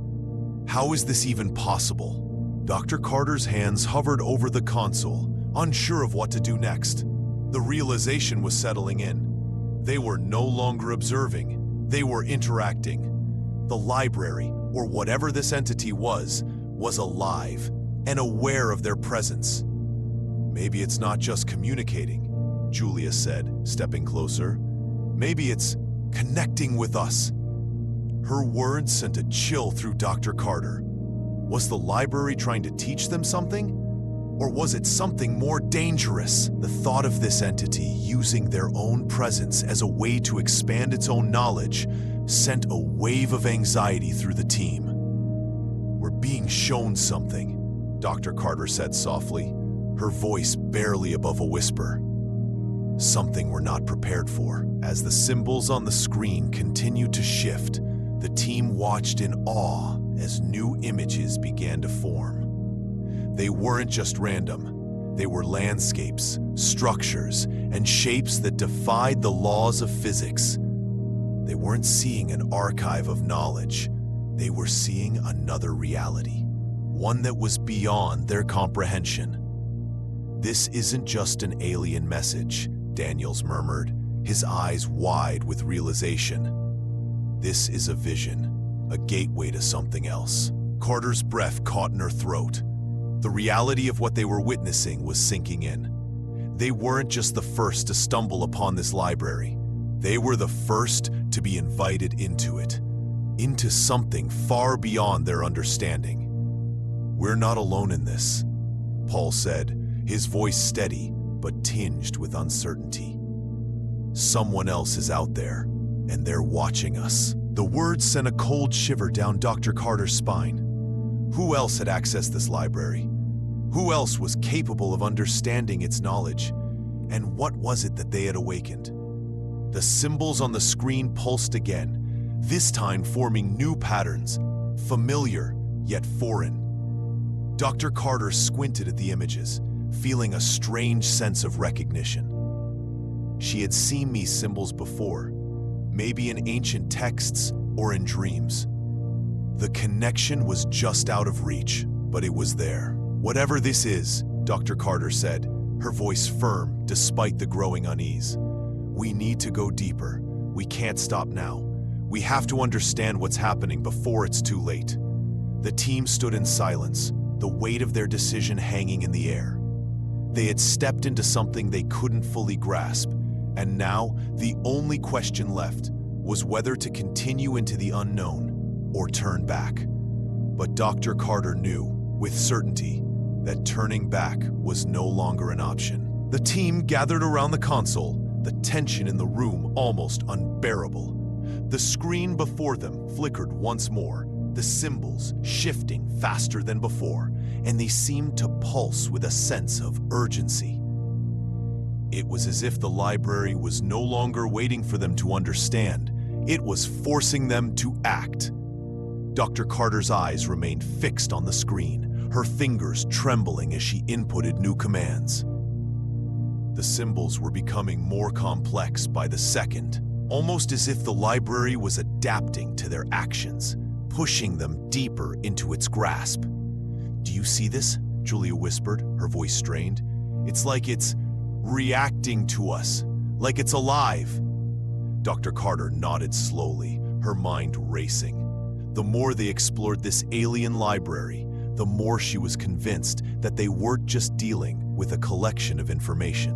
How is this even possible? Dr. Carter's hands hovered over the console, unsure of what to do next. The realization was settling in. They were no longer observing. They were interacting. The library, or whatever this entity was alive and aware of their presence. "Maybe it's not just communicating," Julia said, stepping closer. "Maybe it's connecting with us." Her words sent a chill through Dr. Carter. Was the library trying to teach them something? Or was it something more dangerous? The thought of this entity using their own presence as a way to expand its own knowledge sent a wave of anxiety through the team. "We're being shown something," Dr. Carter said softly, her voice barely above a whisper. "Something we're not prepared for." As the symbols on the screen continued to shift, the team watched in awe as new images began to form. They weren't just random. They were landscapes, structures, and shapes that defied the laws of physics. They weren't seeing an archive of knowledge. They were seeing another reality, one that was beyond their comprehension. "This isn't just an alien message," Daniels murmured, his eyes wide with realization. "This is a vision, a gateway to something else." Carter's breath caught in her throat. The reality of what they were witnessing was sinking in. They weren't just the first to stumble upon this library. They were the first to be invited into it, into something far beyond their understanding. "We're not alone in this," Paul said, his voice steady but tinged with uncertainty. "Someone else is out there, and they're watching us." The words sent a cold shiver down Dr. Carter's spine. Who else had accessed this library? Who else was capable of understanding its knowledge? And what was it that they had awakened? The symbols on the screen pulsed again, this time forming new patterns, familiar yet foreign. Dr. Carter squinted at the images, feeling a strange sense of recognition. She had seen these symbols before, maybe in ancient texts or in dreams. The connection was just out of reach, but it was there. "Whatever this is," Dr. Carter said, her voice firm despite the growing unease. "We need to go deeper. We can't stop now. We have to understand what's happening before it's too late." The team stood in silence, the weight of their decision hanging in the air. They had stepped into something they couldn't fully grasp, and now the only question left was whether to continue into the unknown or turn back. But Dr. Carter knew, with certainty, that turning back was no longer an option. The team gathered around the console, the tension in the room almost unbearable. The screen before them flickered once more, the symbols shifting faster than before, and they seemed to pulse with a sense of urgency. It was as if the library was no longer waiting for them to understand. It was forcing them to act. Dr. Carter's eyes remained fixed on the screen, her fingers trembling as she inputted new commands. The symbols were becoming more complex by the second, almost as if the library was adapting to their actions, pushing them deeper into its grasp. "Do you see this?" Julia whispered, her voice strained. "It's like it's reacting to us, like it's alive." Dr. Carter nodded slowly, her mind racing. The more they explored this alien library, the more she was convinced that they weren't just dealing with a collection of information.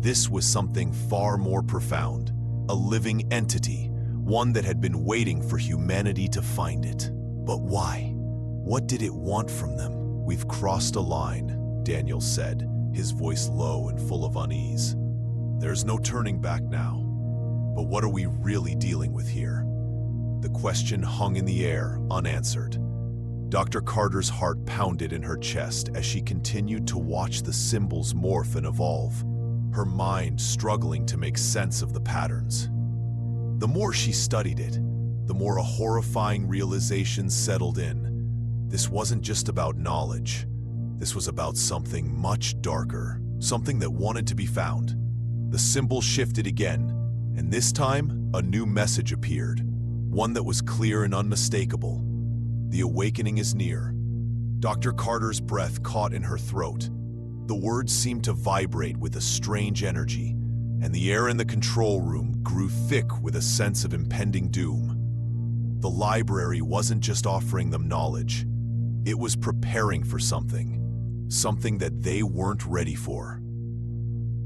This was something far more profound, a living entity, one that had been waiting for humanity to find it. But why? What did it want from them? "We've crossed a line," Daniel said, his voice low and full of unease. "There's no turning back now. But what are we really dealing with here?" The question hung in the air, unanswered. Dr. Carter's heart pounded in her chest as she continued to watch the symbols morph and evolve, her mind struggling to make sense of the patterns. The more she studied it, the more a horrifying realization settled in. This wasn't just about knowledge. This was about something much darker, something that wanted to be found. The symbol shifted again, and this time, a new message appeared, one that was clear and unmistakable. "The awakening is near." Dr. Carter's breath caught in her throat. The words seemed to vibrate with a strange energy, and the air in the control room grew thick with a sense of impending doom. The library wasn't just offering them knowledge. It was preparing for something that they weren't ready for.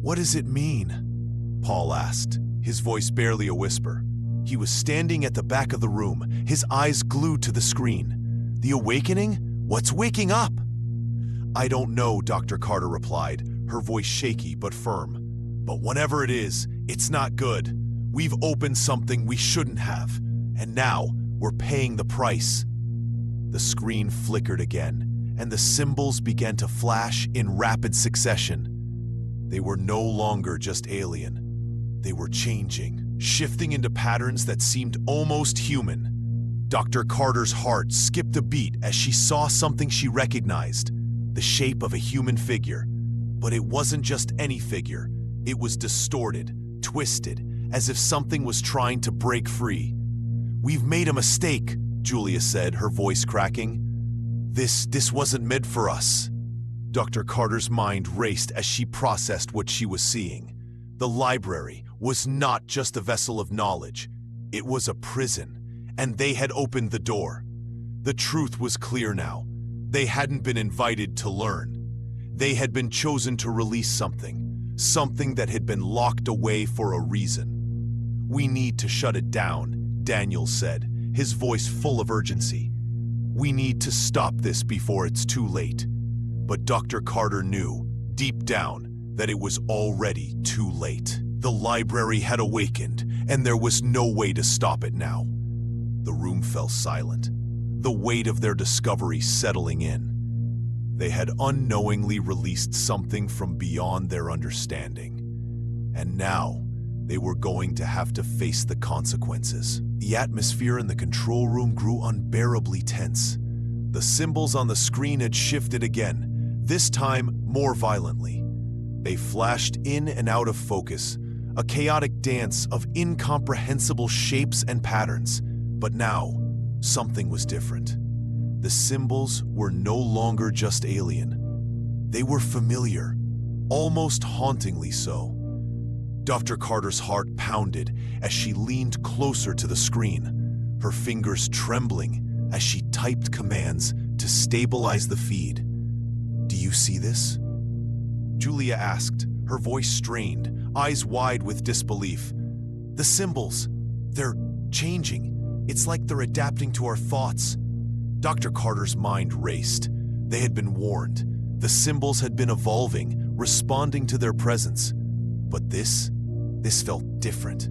"What does it mean?" Paul asked, his voice barely a whisper. He was standing at the back of the room, his eyes glued to the screen. "The awakening? What's waking up?" "I don't know," Dr. Carter replied, her voice shaky but firm. "But whatever it is, it's not good. We've opened something we shouldn't have, and now we're paying the price." The screen flickered again, and the symbols began to flash in rapid succession. They were no longer just alien. They were changing, shifting into patterns that seemed almost human. Dr. Carter's heart skipped a beat as she saw something she recognized, the shape of a human figure. But it wasn't just any figure. It was distorted, twisted, as if something was trying to break free. "We've made a mistake," Julia said, her voice cracking. This wasn't meant for us." Dr. Carter's mind raced as she processed what she was seeing. The library was not just a vessel of knowledge. It was a prison, and they had opened the door. The truth was clear now. They hadn't been invited to learn. They had been chosen to release something that had been locked away for a reason. "We need to shut it down," Daniel said, his voice full of urgency. "We need to stop this before it's too late." But Dr. Carter knew, deep down, that it was already too late. The library had awakened, and there was no way to stop it now. The room fell silent, the weight of their discovery settling in. They had unknowingly released something from beyond their understanding. And now, they were going to have to face the consequences. The atmosphere in the control room grew unbearably tense. The symbols on the screen had shifted again, this time more violently. They flashed in and out of focus, a chaotic dance of incomprehensible shapes and patterns. But now, something was different. The symbols were no longer just alien. They were familiar, almost hauntingly so. Dr. Carter's heart pounded as she leaned closer to the screen, her fingers trembling as she typed commands to stabilize the feed. "Do you see this?" Julia asked, her voice strained, eyes wide with disbelief. "The symbols, they're changing. It's like they're adapting to our thoughts." Dr. Carter's mind raced. They had been warned. The symbols had been evolving, responding to their presence. But this felt different.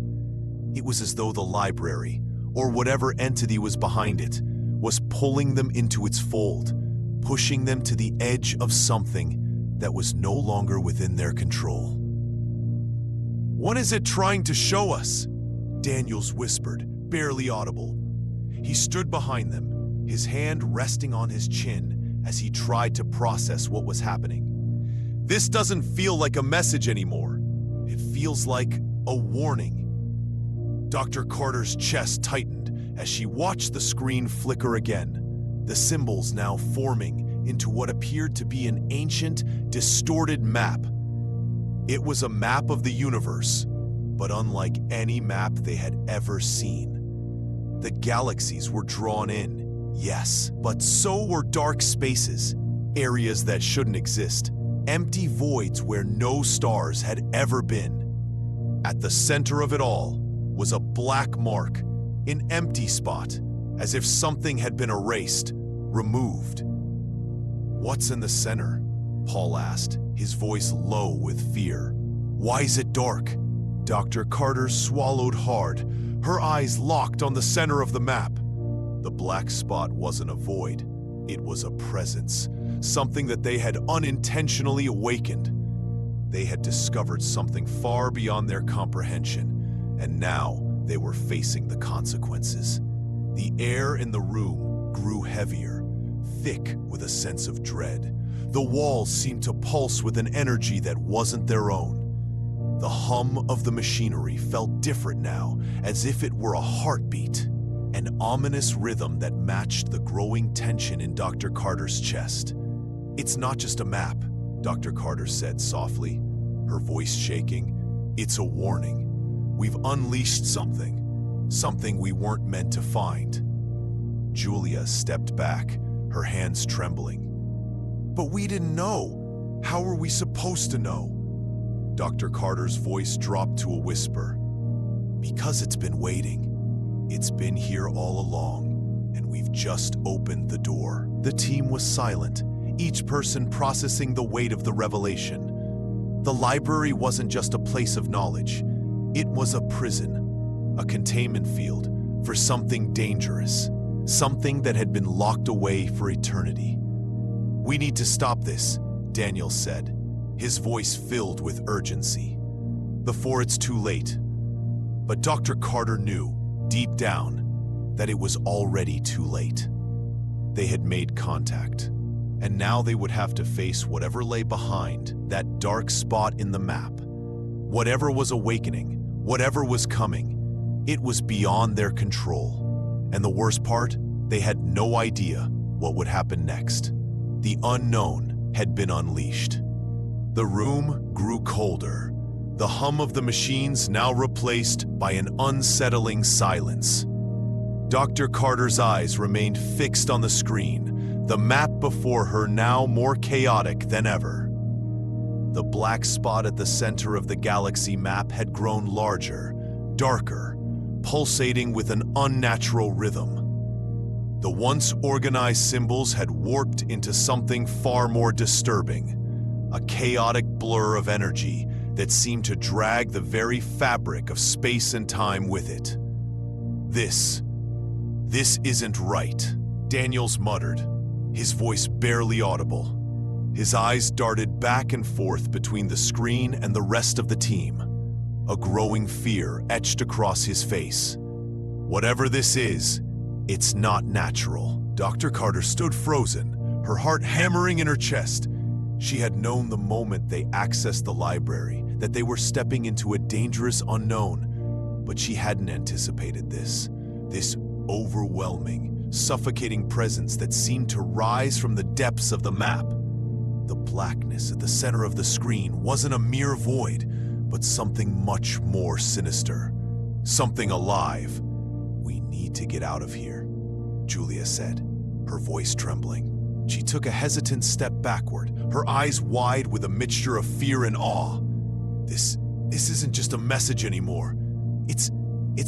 It was as though the library, or whatever entity was behind it, was pulling them into its fold, pushing them to the edge of something that was no longer within their control. "What is it trying to show us?" Daniels whispered, barely audible. He stood behind them, his hand resting on his chin as he tried to process what was happening. "This doesn't feel like a message anymore. It feels like a warning." Dr. Carter's chest tightened as she watched the screen flicker again, the symbols now forming into what appeared to be an ancient, distorted map. It was a map of the universe, but unlike any map they had ever seen. The galaxies were drawn in, yes, but so were dark spaces, areas that shouldn't exist, empty voids where no stars had ever been. At the center of it all was a black mark, an empty spot, as if something had been erased, removed. "What's in the center?" Paul asked, his voice low with fear. "Why is it dark?" Dr. Carter swallowed hard, her eyes locked on the center of the map. The black spot wasn't a void. It was a presence, something that they had unintentionally awakened. They had discovered something far beyond their comprehension, and now they were facing the consequences. The air in the room grew heavier, thick with a sense of dread. The walls seemed to pulse with an energy that wasn't their own. The hum of the machinery felt different now, as if it were a heartbeat, an ominous rhythm that matched the growing tension in Dr. Carter's chest. "It's not just a map," Dr. Carter said softly, her voice shaking. "It's a warning. We've unleashed something we weren't meant to find." Julia stepped back, her hands trembling. "But we didn't know. How were we supposed to know?" Dr. Carter's voice dropped to a whisper. "Because it's been waiting. It's been here all along, and we've just opened the door." The team was silent, each person processing the weight of the revelation. The library wasn't just a place of knowledge. It was a prison, a containment field for something dangerous, something that had been locked away for eternity. "We need to stop this," Daniel said, his voice filled with urgency, "before it's too late." But Dr. Carter knew, deep down, that it was already too late. They had made contact, and now they would have to face whatever lay behind that dark spot in the map. Whatever was awakening, whatever was coming, it was beyond their control. And the worst part, they had no idea what would happen next. The unknown had been unleashed. The room grew colder, the hum of the machines now replaced by an unsettling silence. Dr. Carter's eyes remained fixed on the screen, the map before her now more chaotic than ever. The black spot at the center of the galaxy map had grown larger, darker, pulsating with an unnatural rhythm. The once organized symbols had warped into something far more disturbing, a chaotic blur of energy that seemed to drag the very fabric of space and time with it. This isn't right, Daniels muttered, his voice barely audible. His eyes darted back and forth between the screen and the rest of the team. A growing fear etched across his face. Whatever this is, it's not natural. Dr. Carter stood frozen, her heart hammering in her chest. She had known the moment they accessed the library that they were stepping into a dangerous unknown, but she hadn't anticipated this overwhelming, suffocating presence that seemed to rise from the depths of the map. The blackness at the center of the screen wasn't a mere void, but something much more sinister. Something alive. "We need to get out of here," Julia said, her voice trembling. She took a hesitant step backward, her eyes wide with a mixture of fear and awe. This isn't just a message anymore. It's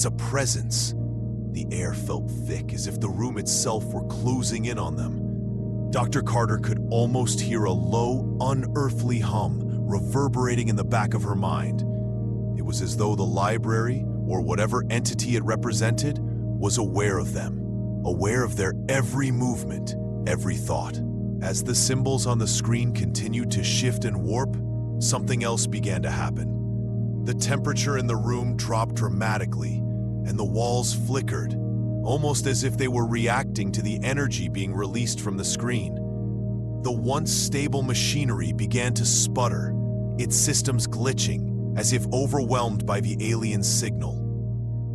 a presence. The air felt thick, as if the room itself were closing in on them. Dr. Carter could almost hear a low, unearthly hum reverberating in the back of her mind. It was as though the library, or whatever entity it represented, was aware of them, aware of their every movement, every thought. As the symbols on the screen continued to shift and warp, something else began to happen. The temperature in the room dropped dramatically, and the walls flickered, almost as if they were reacting to the energy being released from the screen. The once stable machinery began to sputter, its systems glitching, as if overwhelmed by the alien signal.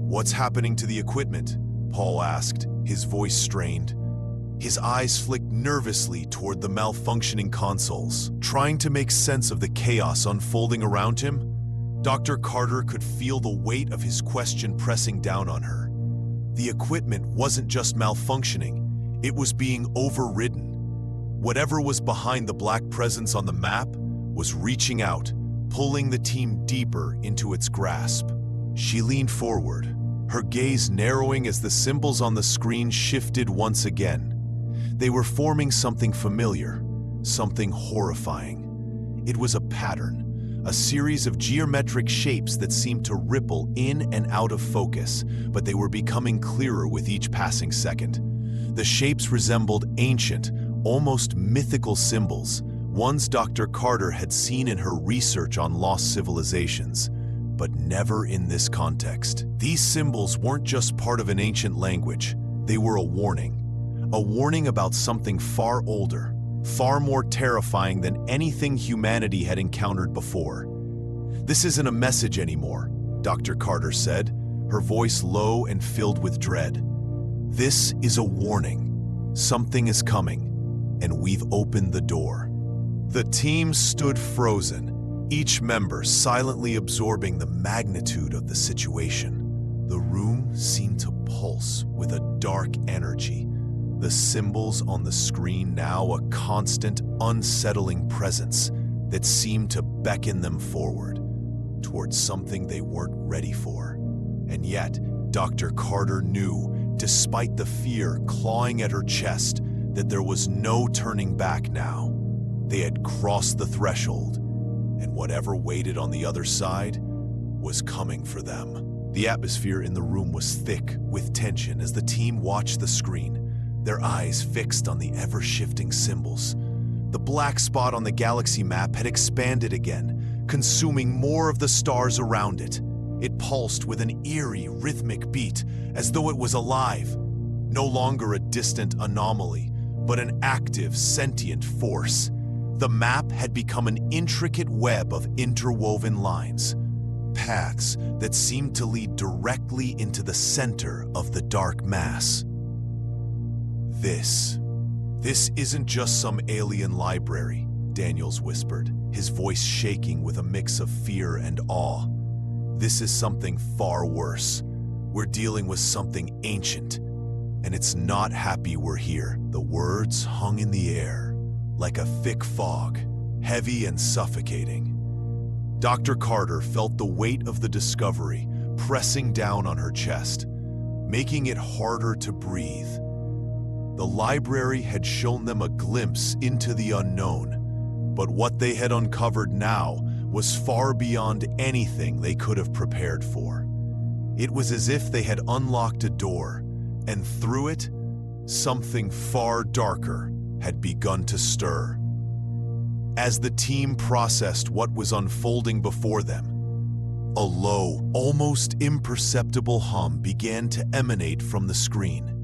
"What's happening to the equipment?" Paul asked, his voice strained. His eyes flicked nervously toward the malfunctioning consoles, trying to make sense of the chaos unfolding around him. Dr. Carter could feel the weight of his question pressing down on her. The equipment wasn't just malfunctioning, it was being overridden. Whatever was behind the black presence on the map was reaching out, pulling the team deeper into its grasp. She leaned forward, her gaze narrowing as the symbols on the screen shifted once again. They were forming something familiar, something horrifying. It was a pattern, a series of geometric shapes that seemed to ripple in and out of focus, but they were becoming clearer with each passing second. The shapes resembled ancient, almost mythical symbols, ones Dr. Carter had seen in her research on lost civilizations, but never in this context. These symbols weren't just part of an ancient language, they were a warning about something far older, far more terrifying than anything humanity had encountered before. "This isn't a message anymore," Dr. Carter said, her voice low and filled with dread. "This is a warning. Something is coming, and we've opened the door." The team stood frozen, each member silently absorbing the magnitude of the situation. The room seemed to pulse with a dark energy, the symbols on the screen now a constant, unsettling presence that seemed to beckon them forward, towards something they weren't ready for. And yet, Dr. Carter knew, despite the fear clawing at her chest, that there was no turning back now. They had crossed the threshold, and whatever waited on the other side was coming for them. The atmosphere in the room was thick with tension as the team watched the screen, their eyes fixed on the ever-shifting symbols. The black spot on the galaxy map had expanded again, consuming more of the stars around it. It pulsed with an eerie, rhythmic beat, as though it was alive. No longer a distant anomaly, but an active, sentient force. The map had become an intricate web of interwoven lines, paths that seemed to lead directly into the center of the dark mass. This isn't just some alien library, Daniels whispered, his voice shaking with a mix of fear and awe. This is something far worse. We're dealing with something ancient, And it's not happy we're here. The words hung in the air, like a thick fog, heavy and suffocating. Dr. Carter felt the weight of the discovery pressing down on her chest, making it harder to breathe. The library had shown them a glimpse into the unknown, but what they had uncovered now was far beyond anything they could have prepared for. It was as if they had unlocked a door, and through it, something far darker had begun to stir. As the team processed what was unfolding before them, a low, almost imperceptible hum began to emanate from the screen.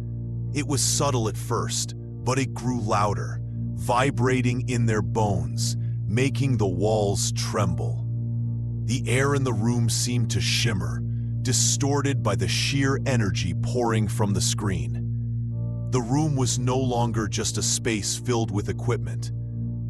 It was subtle at first, but it grew louder, vibrating in their bones, making the walls tremble. The air in the room seemed to shimmer, distorted by the sheer energy pouring from the screen. The room was no longer just a space filled with equipment.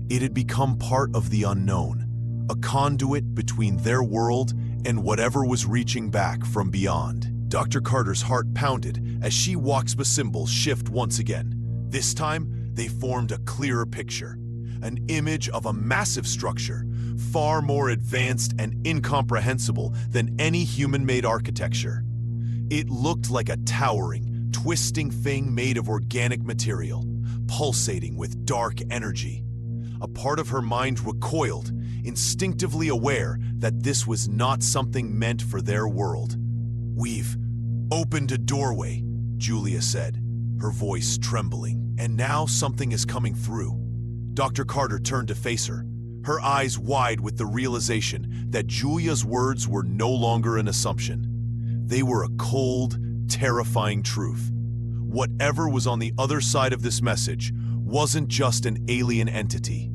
It had become part of the unknown, a conduit between their world and whatever was reaching back from beyond. Dr. Carter's heart pounded as she watched the symbols shift once again. This time, they formed a clearer picture, an image of a massive structure, far more advanced and incomprehensible than any human-made architecture. It looked like a towering, twisting thing made of organic material, pulsating with dark energy. A part of her mind recoiled, instinctively aware that this was not something meant for their world. "We've opened a doorway," Julia said, her voice trembling. "And now something is coming through." Dr. Carter turned to face her, her eyes wide with the realization that Julia's words were no longer an assumption. They were a cold, terrifying truth. Whatever was on the other side of this message wasn't just an alien entity.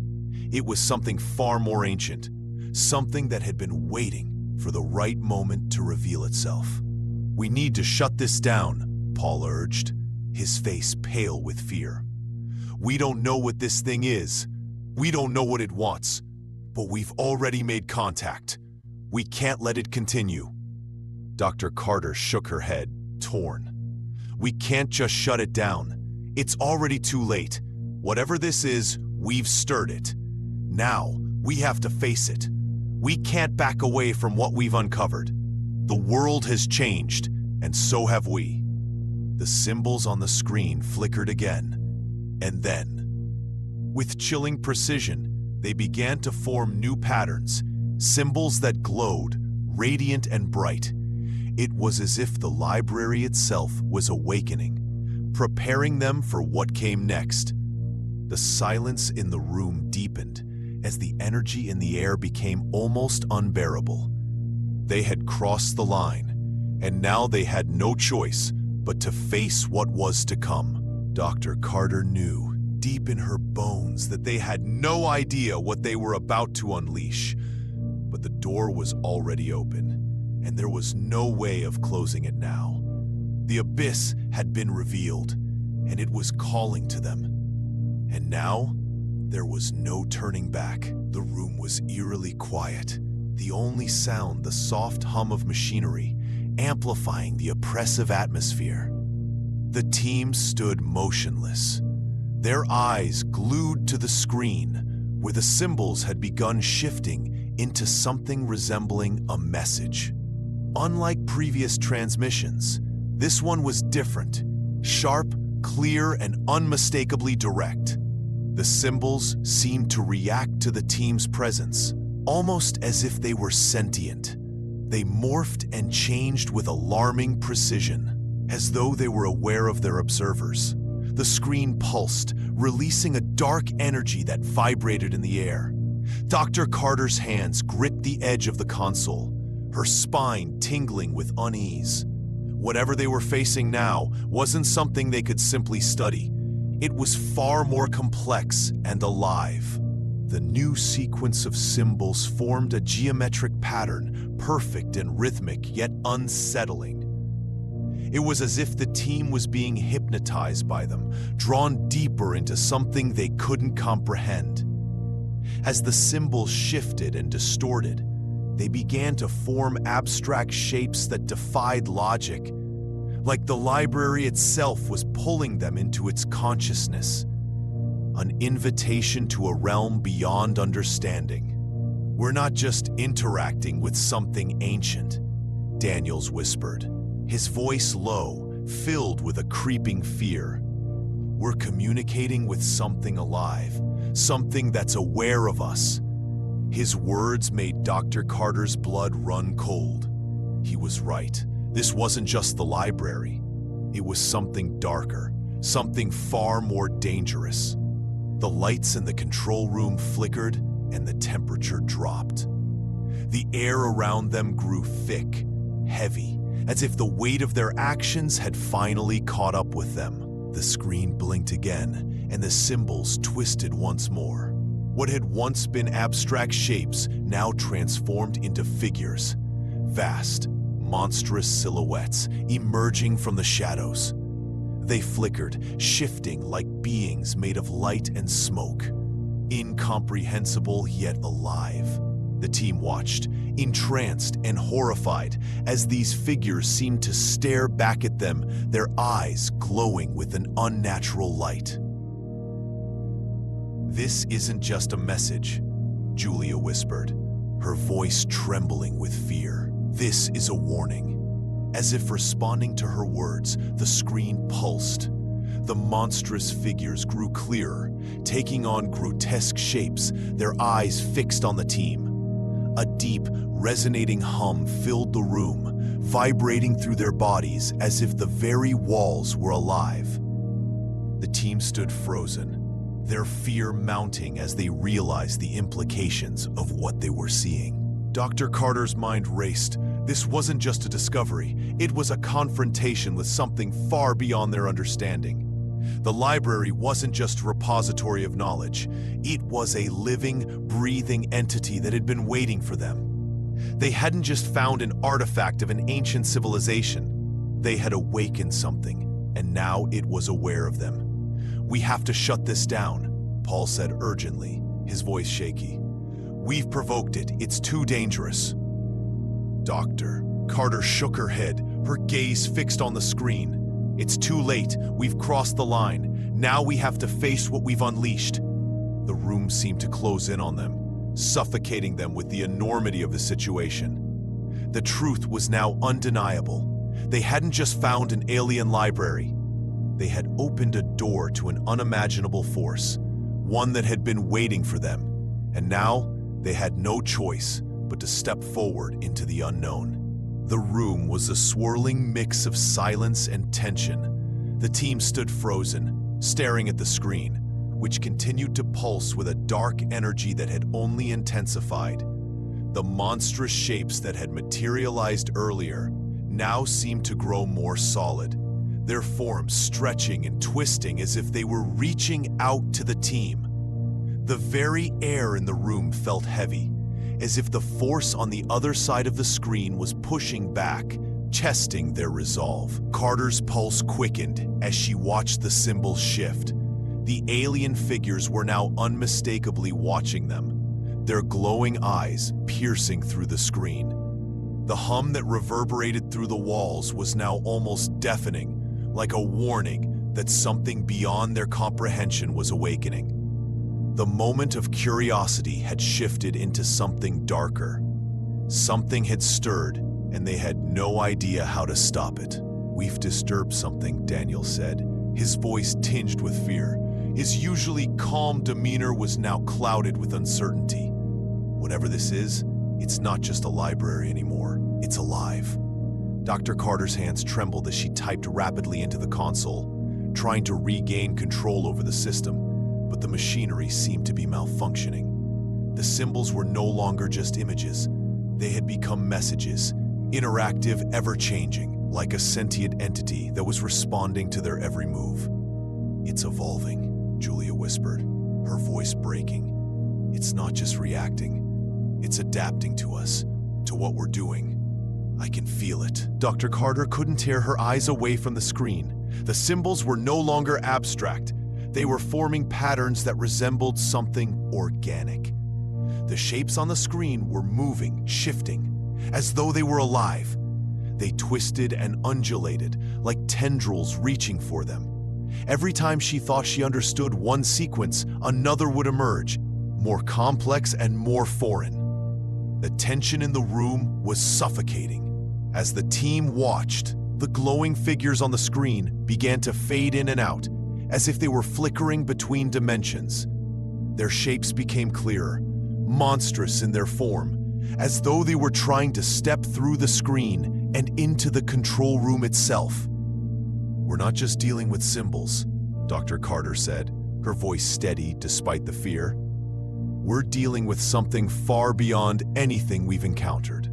It was something far more ancient, something that had been waiting for the right moment to reveal itself. "We need to shut this down," Paul urged, his face pale with fear. "We don't know what this thing is. We don't know what it wants. But we've already made contact. We can't let it continue." Dr. Carter shook her head, torn. "We can't just shut it down. It's already too late. Whatever this is, we've stirred it. Now, we have to face it. We can't back away from what we've uncovered. The world has changed, and so have we." The symbols on the screen flickered again, and then, with chilling precision, they began to form new patterns, symbols that glowed, radiant and bright. It was as if the library itself was awakening, preparing them for what came next. The silence in the room deepened as the energy in the air became almost unbearable. They had crossed the line, and now they had no choice but to face what was to come. Dr. Carter knew, deep in her bones, that they had no idea what they were about to unleash. But the door was already open, and there was no way of closing it now. The abyss had been revealed, and it was calling to them. And now, there was no turning back. The room was eerily quiet, the only sound the soft hum of machinery, amplifying the oppressive atmosphere. The team stood motionless, their eyes glued to the screen, where the symbols had begun shifting into something resembling a message. Unlike previous transmissions, this one was different, sharp, clear, and unmistakably direct. The symbols seemed to react to the team's presence, almost as if they were sentient. They morphed and changed with alarming precision, as though they were aware of their observers. The screen pulsed, releasing a dark energy that vibrated in the air. Dr. Carter's hands gripped the edge of the console, her spine tingling with unease. Whatever they were facing now wasn't something they could simply study. It was far more complex and alive. The new sequence of symbols formed a geometric pattern, perfect and rhythmic, yet unsettling. It was as if the team was being hypnotized by them, drawn deeper into something they couldn't comprehend. As the symbols shifted and distorted, they began to form abstract shapes that defied logic. like the library itself was pulling them into its consciousness. An invitation to a realm beyond understanding. "We're not just interacting with something ancient," Daniels whispered, his voice low, filled with a creeping fear. "We're communicating with something alive, something that's aware of us." His words made Dr. Carter's blood run cold. He was right. This wasn't just the library. It was something darker, something far more dangerous. The lights in the control room flickered and the temperature dropped. The air around them grew thick, heavy, as if the weight of their actions had finally caught up with them. The screen blinked again, and the symbols twisted once more. What had once been abstract shapes now transformed into figures. Vast, monstrous silhouettes emerging from the shadows. They flickered, shifting like beings made of light and smoke. Incomprehensible yet alive. The team watched, entranced and horrified, as these figures seemed to stare back at them, their eyes glowing with an unnatural light. "This isn't just a message," Julia whispered, her voice trembling with fear. "This is a warning." As if responding to her words, the screen pulsed. The monstrous figures grew clearer, taking on grotesque shapes, their eyes fixed on the team. A deep, resonating hum filled the room, vibrating through their bodies as if the very walls were alive. The team stood frozen, their fear mounting as they realized the implications of what they were seeing. Dr. Carter's mind raced. This wasn't just a discovery, it was a confrontation with something far beyond their understanding. The library wasn't just a repository of knowledge, it was a living, breathing entity that had been waiting for them. They hadn't just found an artifact of an ancient civilization, they had awakened something, and now it was aware of them. "We have to shut this down," Paul said urgently, his voice shaky. "We've provoked it, it's too dangerous." "Doctor," Carter shook her head, her gaze fixed on the screen. "It's too late, we've crossed the line. Now we have to face what we've unleashed." The room seemed to close in on them, suffocating them with the enormity of the situation. The truth was now undeniable. They hadn't just found an alien library. They had opened a door to an unimaginable force, one that had been waiting for them, and now they had no choice but to step forward into the unknown. The room was a swirling mix of silence and tension. The team stood frozen, staring at the screen, which continued to pulse with a dark energy that had only intensified. The monstrous shapes that had materialized earlier now seemed to grow more solid, their forms stretching and twisting as if they were reaching out to the team. The very air in the room felt heavy, as if the force on the other side of the screen was pushing back, testing their resolve. Carter's pulse quickened as she watched the symbols shift. The alien figures were now unmistakably watching them, their glowing eyes piercing through the screen. The hum that reverberated through the walls was now almost deafening, like a warning that something beyond their comprehension was awakening. The moment of curiosity had shifted into something darker. Something had stirred, and they had no idea how to stop it. "We've disturbed something," Daniel said, his voice tinged with fear. His usually calm demeanor was now clouded with uncertainty. "Whatever this is, it's not just a library anymore. It's alive." Dr. Carter's hands trembled as she typed rapidly into the console, trying to regain control over the system, but the machinery seemed to be malfunctioning. The symbols were no longer just images. They had become messages, interactive, ever-changing, like a sentient entity that was responding to their every move. "It's evolving," Julia whispered, her voice breaking. "It's not just reacting. It's adapting to us, to what we're doing. I can feel it." Dr. Carter couldn't tear her eyes away from the screen. The symbols were no longer abstract. They were forming patterns that resembled something organic. The shapes on the screen were moving, shifting, as though they were alive. They twisted and undulated, like tendrils reaching for them. Every time she thought she understood one sequence, another would emerge, more complex and more foreign. The tension in the room was suffocating. As the team watched, the glowing figures on the screen began to fade in and out, as if they were flickering between dimensions. Their shapes became clearer, monstrous in their form, as though they were trying to step through the screen and into the control room itself. "We're not just dealing with symbols," Dr. Carter said, her voice steady despite the fear. "We're dealing with something far beyond anything we've encountered.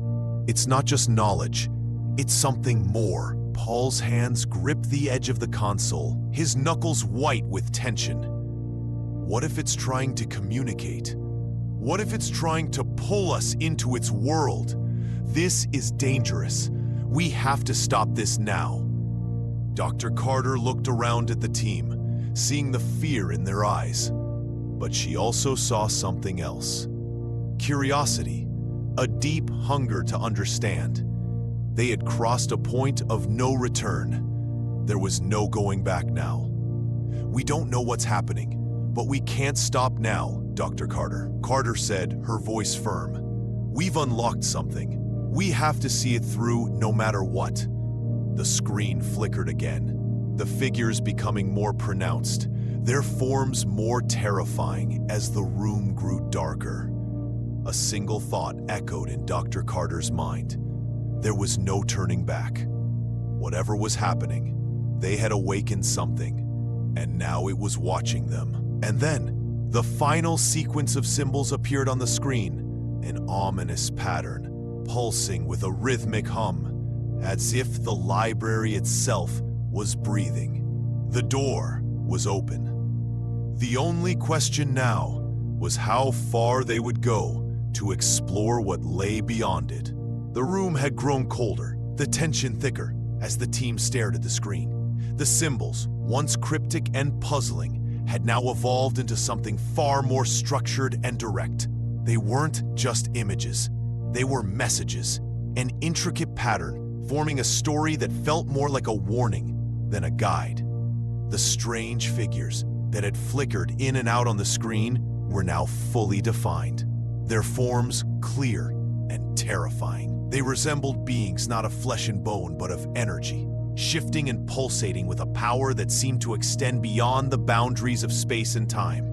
It's not just knowledge, it's something more." Paul's hands gripped the edge of the console, his knuckles white with tension. What if it's trying to communicate? What if it's trying to pull us into its world? This is dangerous. We have to stop this now. Dr. Carter looked around at the team, seeing the fear in their eyes. But she also saw something else. Curiosity, a deep hunger to understand. They had crossed a point of no return. There was no going back now. "We don't know what's happening, but we can't stop now, Dr. Carter," Carter said, her voice firm. "We've unlocked something. We have to see it through no matter what." The screen flickered again, the figures becoming more pronounced, their forms more terrifying as the room grew darker. A single thought echoed in Dr. Carter's mind. There was no turning back. Whatever was happening, they had awakened something, and now it was watching them. And then, the final sequence of symbols appeared on the screen, an ominous pattern, pulsing with a rhythmic hum, as if the library itself was breathing. The door was open. The only question now was how far they would go to explore what lay beyond it. The room had grown colder, the tension thicker, as the team stared at the screen. The symbols, once cryptic and puzzling, had now evolved into something far more structured and direct. They weren't just images. They were messages, an intricate pattern, forming a story that felt more like a warning than a guide. The strange figures that had flickered in and out on the screen were now fully defined, their forms clear and terrifying. They resembled beings not of flesh and bone, but of energy, shifting and pulsating with a power that seemed to extend beyond the boundaries of space and time.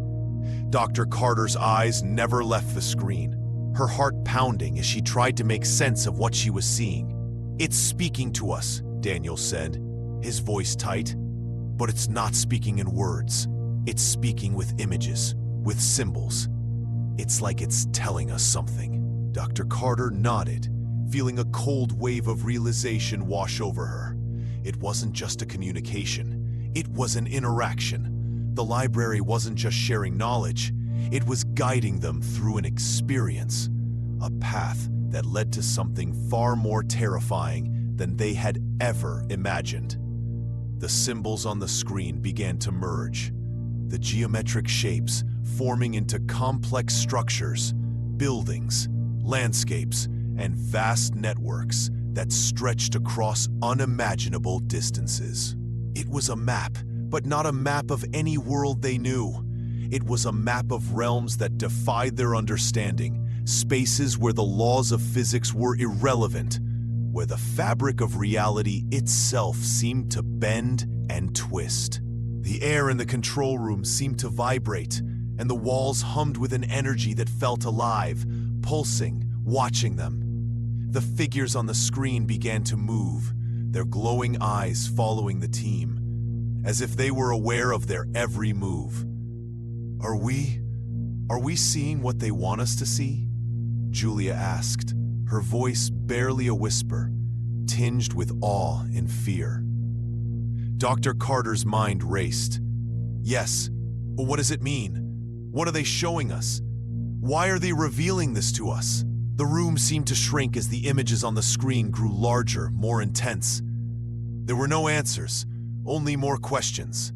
Dr. Carter's eyes never left the screen, her heart pounding as she tried to make sense of what she was seeing. "It's speaking to us," Daniel said, his voice tight. "But it's not speaking in words. It's speaking with images, with symbols. It's like it's telling us something." Dr. Carter nodded, feeling a cold wave of realization wash over her. It wasn't just a communication. It was an interaction. The library wasn't just sharing knowledge. It was guiding them through an experience, a path that led to something far more terrifying than they had ever imagined. The symbols on the screen began to merge, the geometric shapes forming into complex structures, buildings, landscapes, and vast networks that stretched across unimaginable distances. It was a map, but not a map of any world they knew. It was a map of realms that defied their understanding, spaces where the laws of physics were irrelevant, where the fabric of reality itself seemed to bend and twist. The air in the control room seemed to vibrate, and the walls hummed with an energy that felt alive, pulsing, watching them. The figures on the screen began to move, their glowing eyes following the team, as if they were aware of their every move. Are we seeing what they want us to see?" Julia asked, her voice barely a whisper, tinged with awe and fear. Dr. Carter's mind raced. "Yes, but what does it mean? What are they showing us? Why are they revealing this to us?" The room seemed to shrink as the images on the screen grew larger, more intense. There were no answers, only more questions.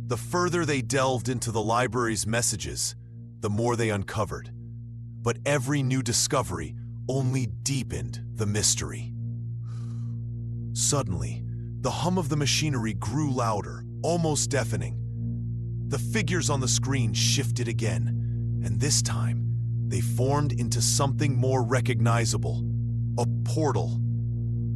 The further they delved into the library's messages, the more they uncovered. But every new discovery only deepened the mystery. Suddenly, the hum of the machinery grew louder, almost deafening. The figures on the screen shifted again, and this time, they formed into something more recognizable. A portal.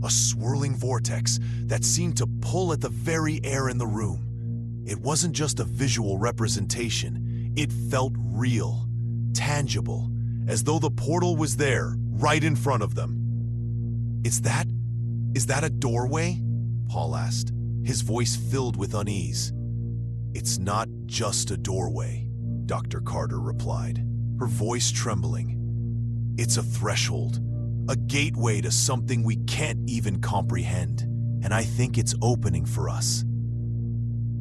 A swirling vortex that seemed to pull at the very air in the room. It wasn't just a visual representation. It felt real, tangible, as though the portal was there, right in front of them. Is that a doorway? Paul asked, his voice filled with unease. It's not just a doorway, Dr. Carter replied, her voice trembling. It's a threshold, a gateway to something we can't even comprehend, and I think it's opening for us.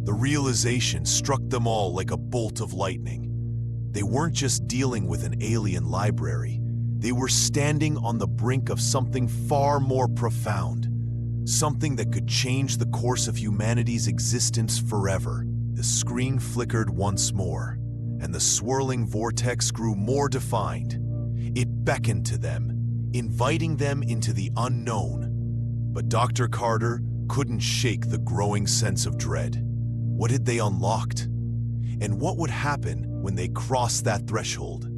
The realization struck them all like a bolt of lightning. They weren't just dealing with an alien library. They were standing on the brink of something far more profound, something that could change the course of humanity's existence forever. The screen flickered once more, and the swirling vortex grew more defined. It beckoned to them, inviting them into the unknown. But Dr. Carter couldn't shake the growing sense of dread. What had they unlocked? And what would happen when they crossed that threshold?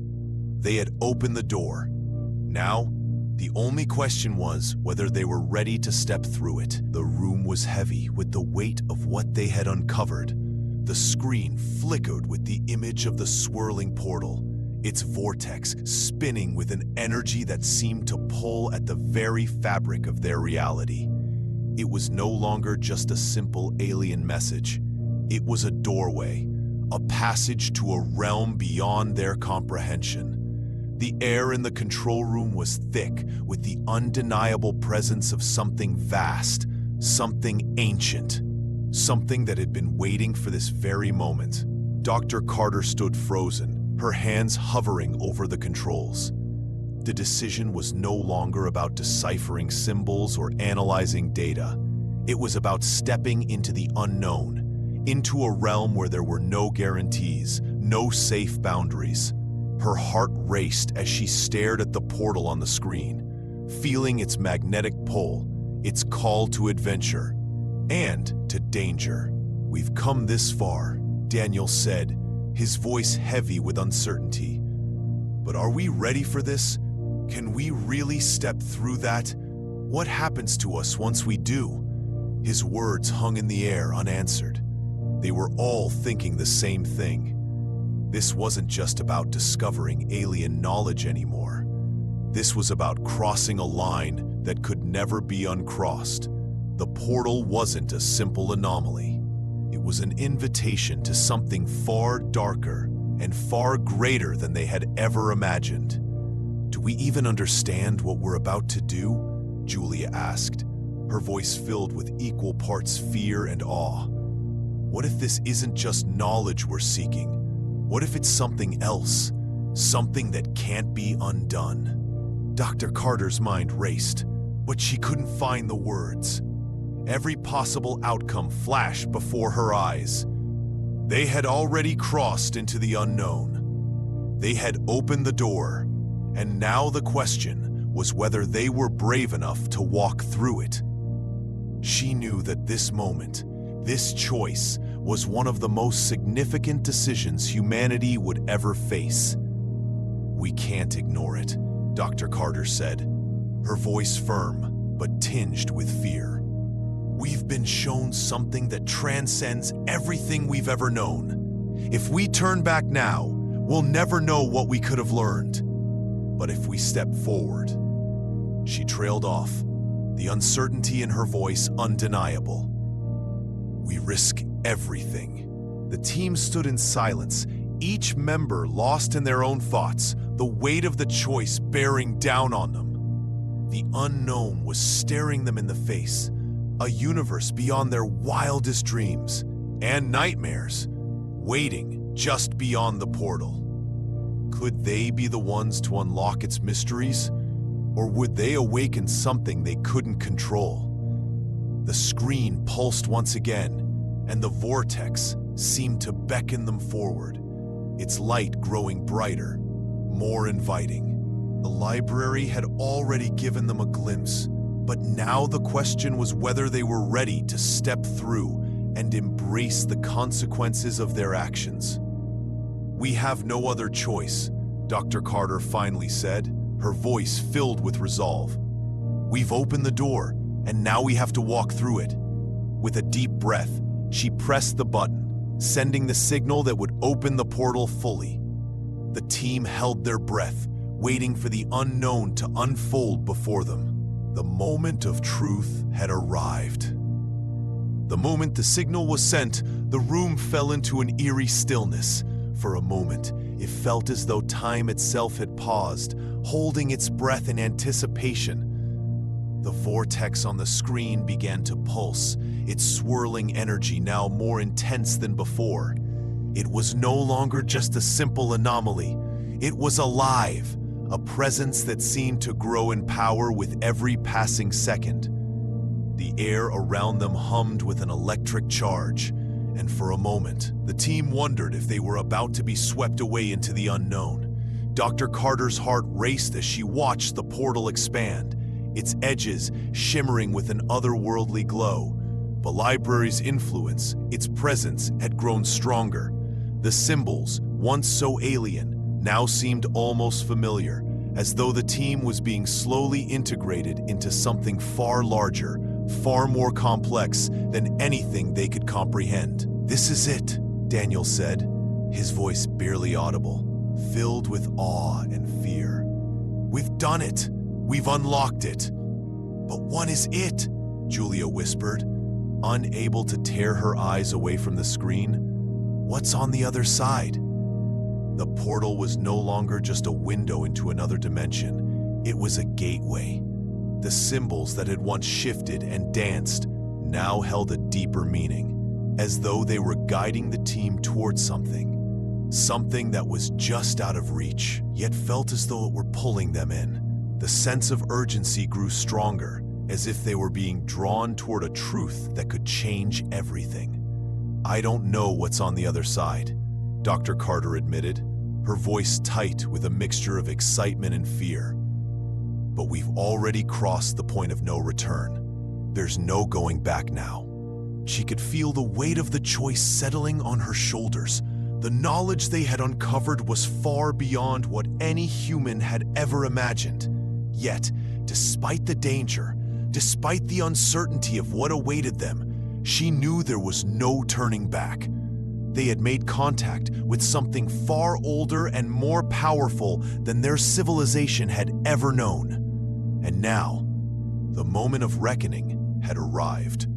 They had opened the door. Now, the only question was whether they were ready to step through it. The room was heavy with the weight of what they had uncovered. The screen flickered with the image of the swirling portal, its vortex spinning with an energy that seemed to pull at the very fabric of their reality. It was no longer just a simple alien message. It was a doorway, a passage to a realm beyond their comprehension. The air in the control room was thick with the undeniable presence of something vast, something ancient, something that had been waiting for this very moment. Dr. Carter stood frozen, her hands hovering over the controls. The decision was no longer about deciphering symbols or analyzing data. It was about stepping into the unknown, into a realm where there were no guarantees, no safe boundaries. Her heart raced as she stared at the portal on the screen, feeling its magnetic pull, its call to adventure, and to danger. "We've come this far," Daniel said, his voice heavy with uncertainty. "But are we ready for this? Can we really step through that? What happens to us once we do?" His words hung in the air unanswered. They were all thinking the same thing. This wasn't just about discovering alien knowledge anymore. This was about crossing a line that could never be uncrossed. The portal wasn't a simple anomaly. It was an invitation to something far darker and far greater than they had ever imagined. "Do we even understand what we're about to do?" Julia asked, her voice filled with equal parts fear and awe. "What if this isn't just knowledge we're seeking? What if it's something else, something that can't be undone?" Dr. Carter's mind raced, but she couldn't find the words. Every possible outcome flashed before her eyes. They had already crossed into the unknown. They had opened the door, and now the question was whether they were brave enough to walk through it. She knew that this moment, this choice, was one of the most significant decisions humanity would ever face. "We can't ignore it," Dr. Carter said, her voice firm but tinged with fear. "We've been shown something that transcends everything we've ever known. If we turn back now, we'll never know what we could have learned. But if we step forward..." She trailed off, the uncertainty in her voice undeniable. "We risk everything." The team stood in silence, each member lost in their own thoughts, the weight of the choice bearing down on them. The unknown was staring them in the face, a universe beyond their wildest dreams and nightmares, waiting just beyond the portal. Could they be the ones to unlock its mysteries, or would they awaken something they couldn't control? The screen pulsed once again, and the vortex seemed to beckon them forward, its light growing brighter, more inviting. The library had already given them a glimpse, But now the question was whether they were ready to step through and embrace the consequences of their actions. "We have no other choice," Dr. Carter finally said, her voice filled with resolve. "We've opened the door, and now we have to walk through it." With a deep breath, she pressed the button, sending the signal that would open the portal fully. The team held their breath, waiting for the unknown to unfold before them. The moment of truth had arrived. The moment the signal was sent, the room fell into an eerie stillness. For a moment, it felt as though time itself had paused, holding its breath in anticipation. The vortex on the screen began to pulse, its swirling energy now more intense than before. It was no longer just a simple anomaly. It was alive, a presence that seemed to grow in power with every passing second. The air around them hummed with an electric charge, and for a moment, the team wondered if they were about to be swept away into the unknown. Dr. Carter's heart raced as she watched the portal expand, its edges shimmering with an otherworldly glow. The library's influence, its presence, had grown stronger. The symbols, once so alien, now seemed almost familiar, as though the team was being slowly integrated into something far larger, far more complex than anything they could comprehend. "This is it," Daniel said, his voice barely audible, filled with awe and fear. "We've done it. We've unlocked it." "But what is it?" Julia whispered, unable to tear her eyes away from the screen. "What's on the other side?" The portal was no longer just a window into another dimension. It was a gateway. The symbols that had once shifted and danced now held a deeper meaning, as though they were guiding the team towards something that was just out of reach, yet felt as though it were pulling them in. The sense of urgency grew stronger, as if they were being drawn toward a truth that could change everything. "I don't know what's on the other side," Dr. Carter admitted, her voice tight with a mixture of excitement and fear. "But we've already crossed the point of no return. There's no going back now." She could feel the weight of the choice settling on her shoulders. The knowledge they had uncovered was far beyond what any human had ever imagined. Yet, despite the danger, despite the uncertainty of what awaited them, she knew there was no turning back. They had made contact with something far older and more powerful than their civilization had ever known. And now, the moment of reckoning had arrived.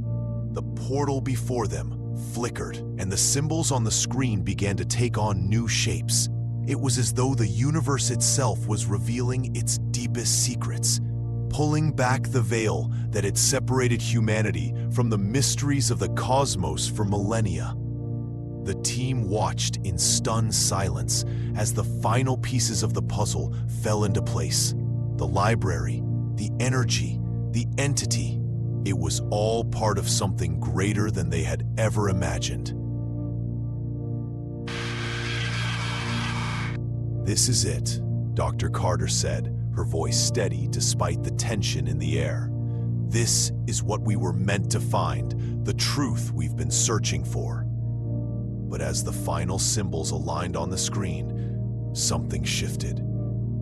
The portal before them flickered, and the symbols on the screen began to take on new shapes. It was as though the universe itself was revealing its deepest secrets, pulling back the veil that had separated humanity from the mysteries of the cosmos for millennia. The team watched in stunned silence as the final pieces of the puzzle fell into place. The library, the energy, the entity, it was all part of something greater than they had ever imagined. "This is it," Dr. Carter said, her voice steady despite the tension in the air. "This is what we were meant to find, the truth we've been searching for." But as the final symbols aligned on the screen, something shifted.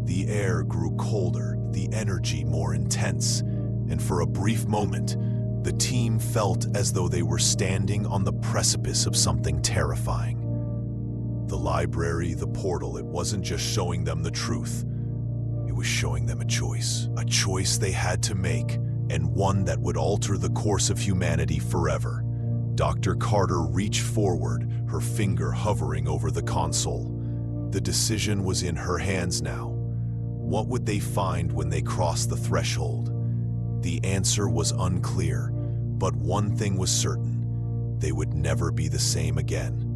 The air grew colder, the energy more intense, and for a brief moment, the team felt as though they were standing on the precipice of something terrifying. The library, the portal, it wasn't just showing them the truth. It was showing them a choice they had to make, and one that would alter the course of humanity forever. Dr. Carter reached forward, her finger hovering over the console. The decision was in her hands now. What would they find when they crossed the threshold? The answer was unclear, but one thing was certain: they would never be the same again.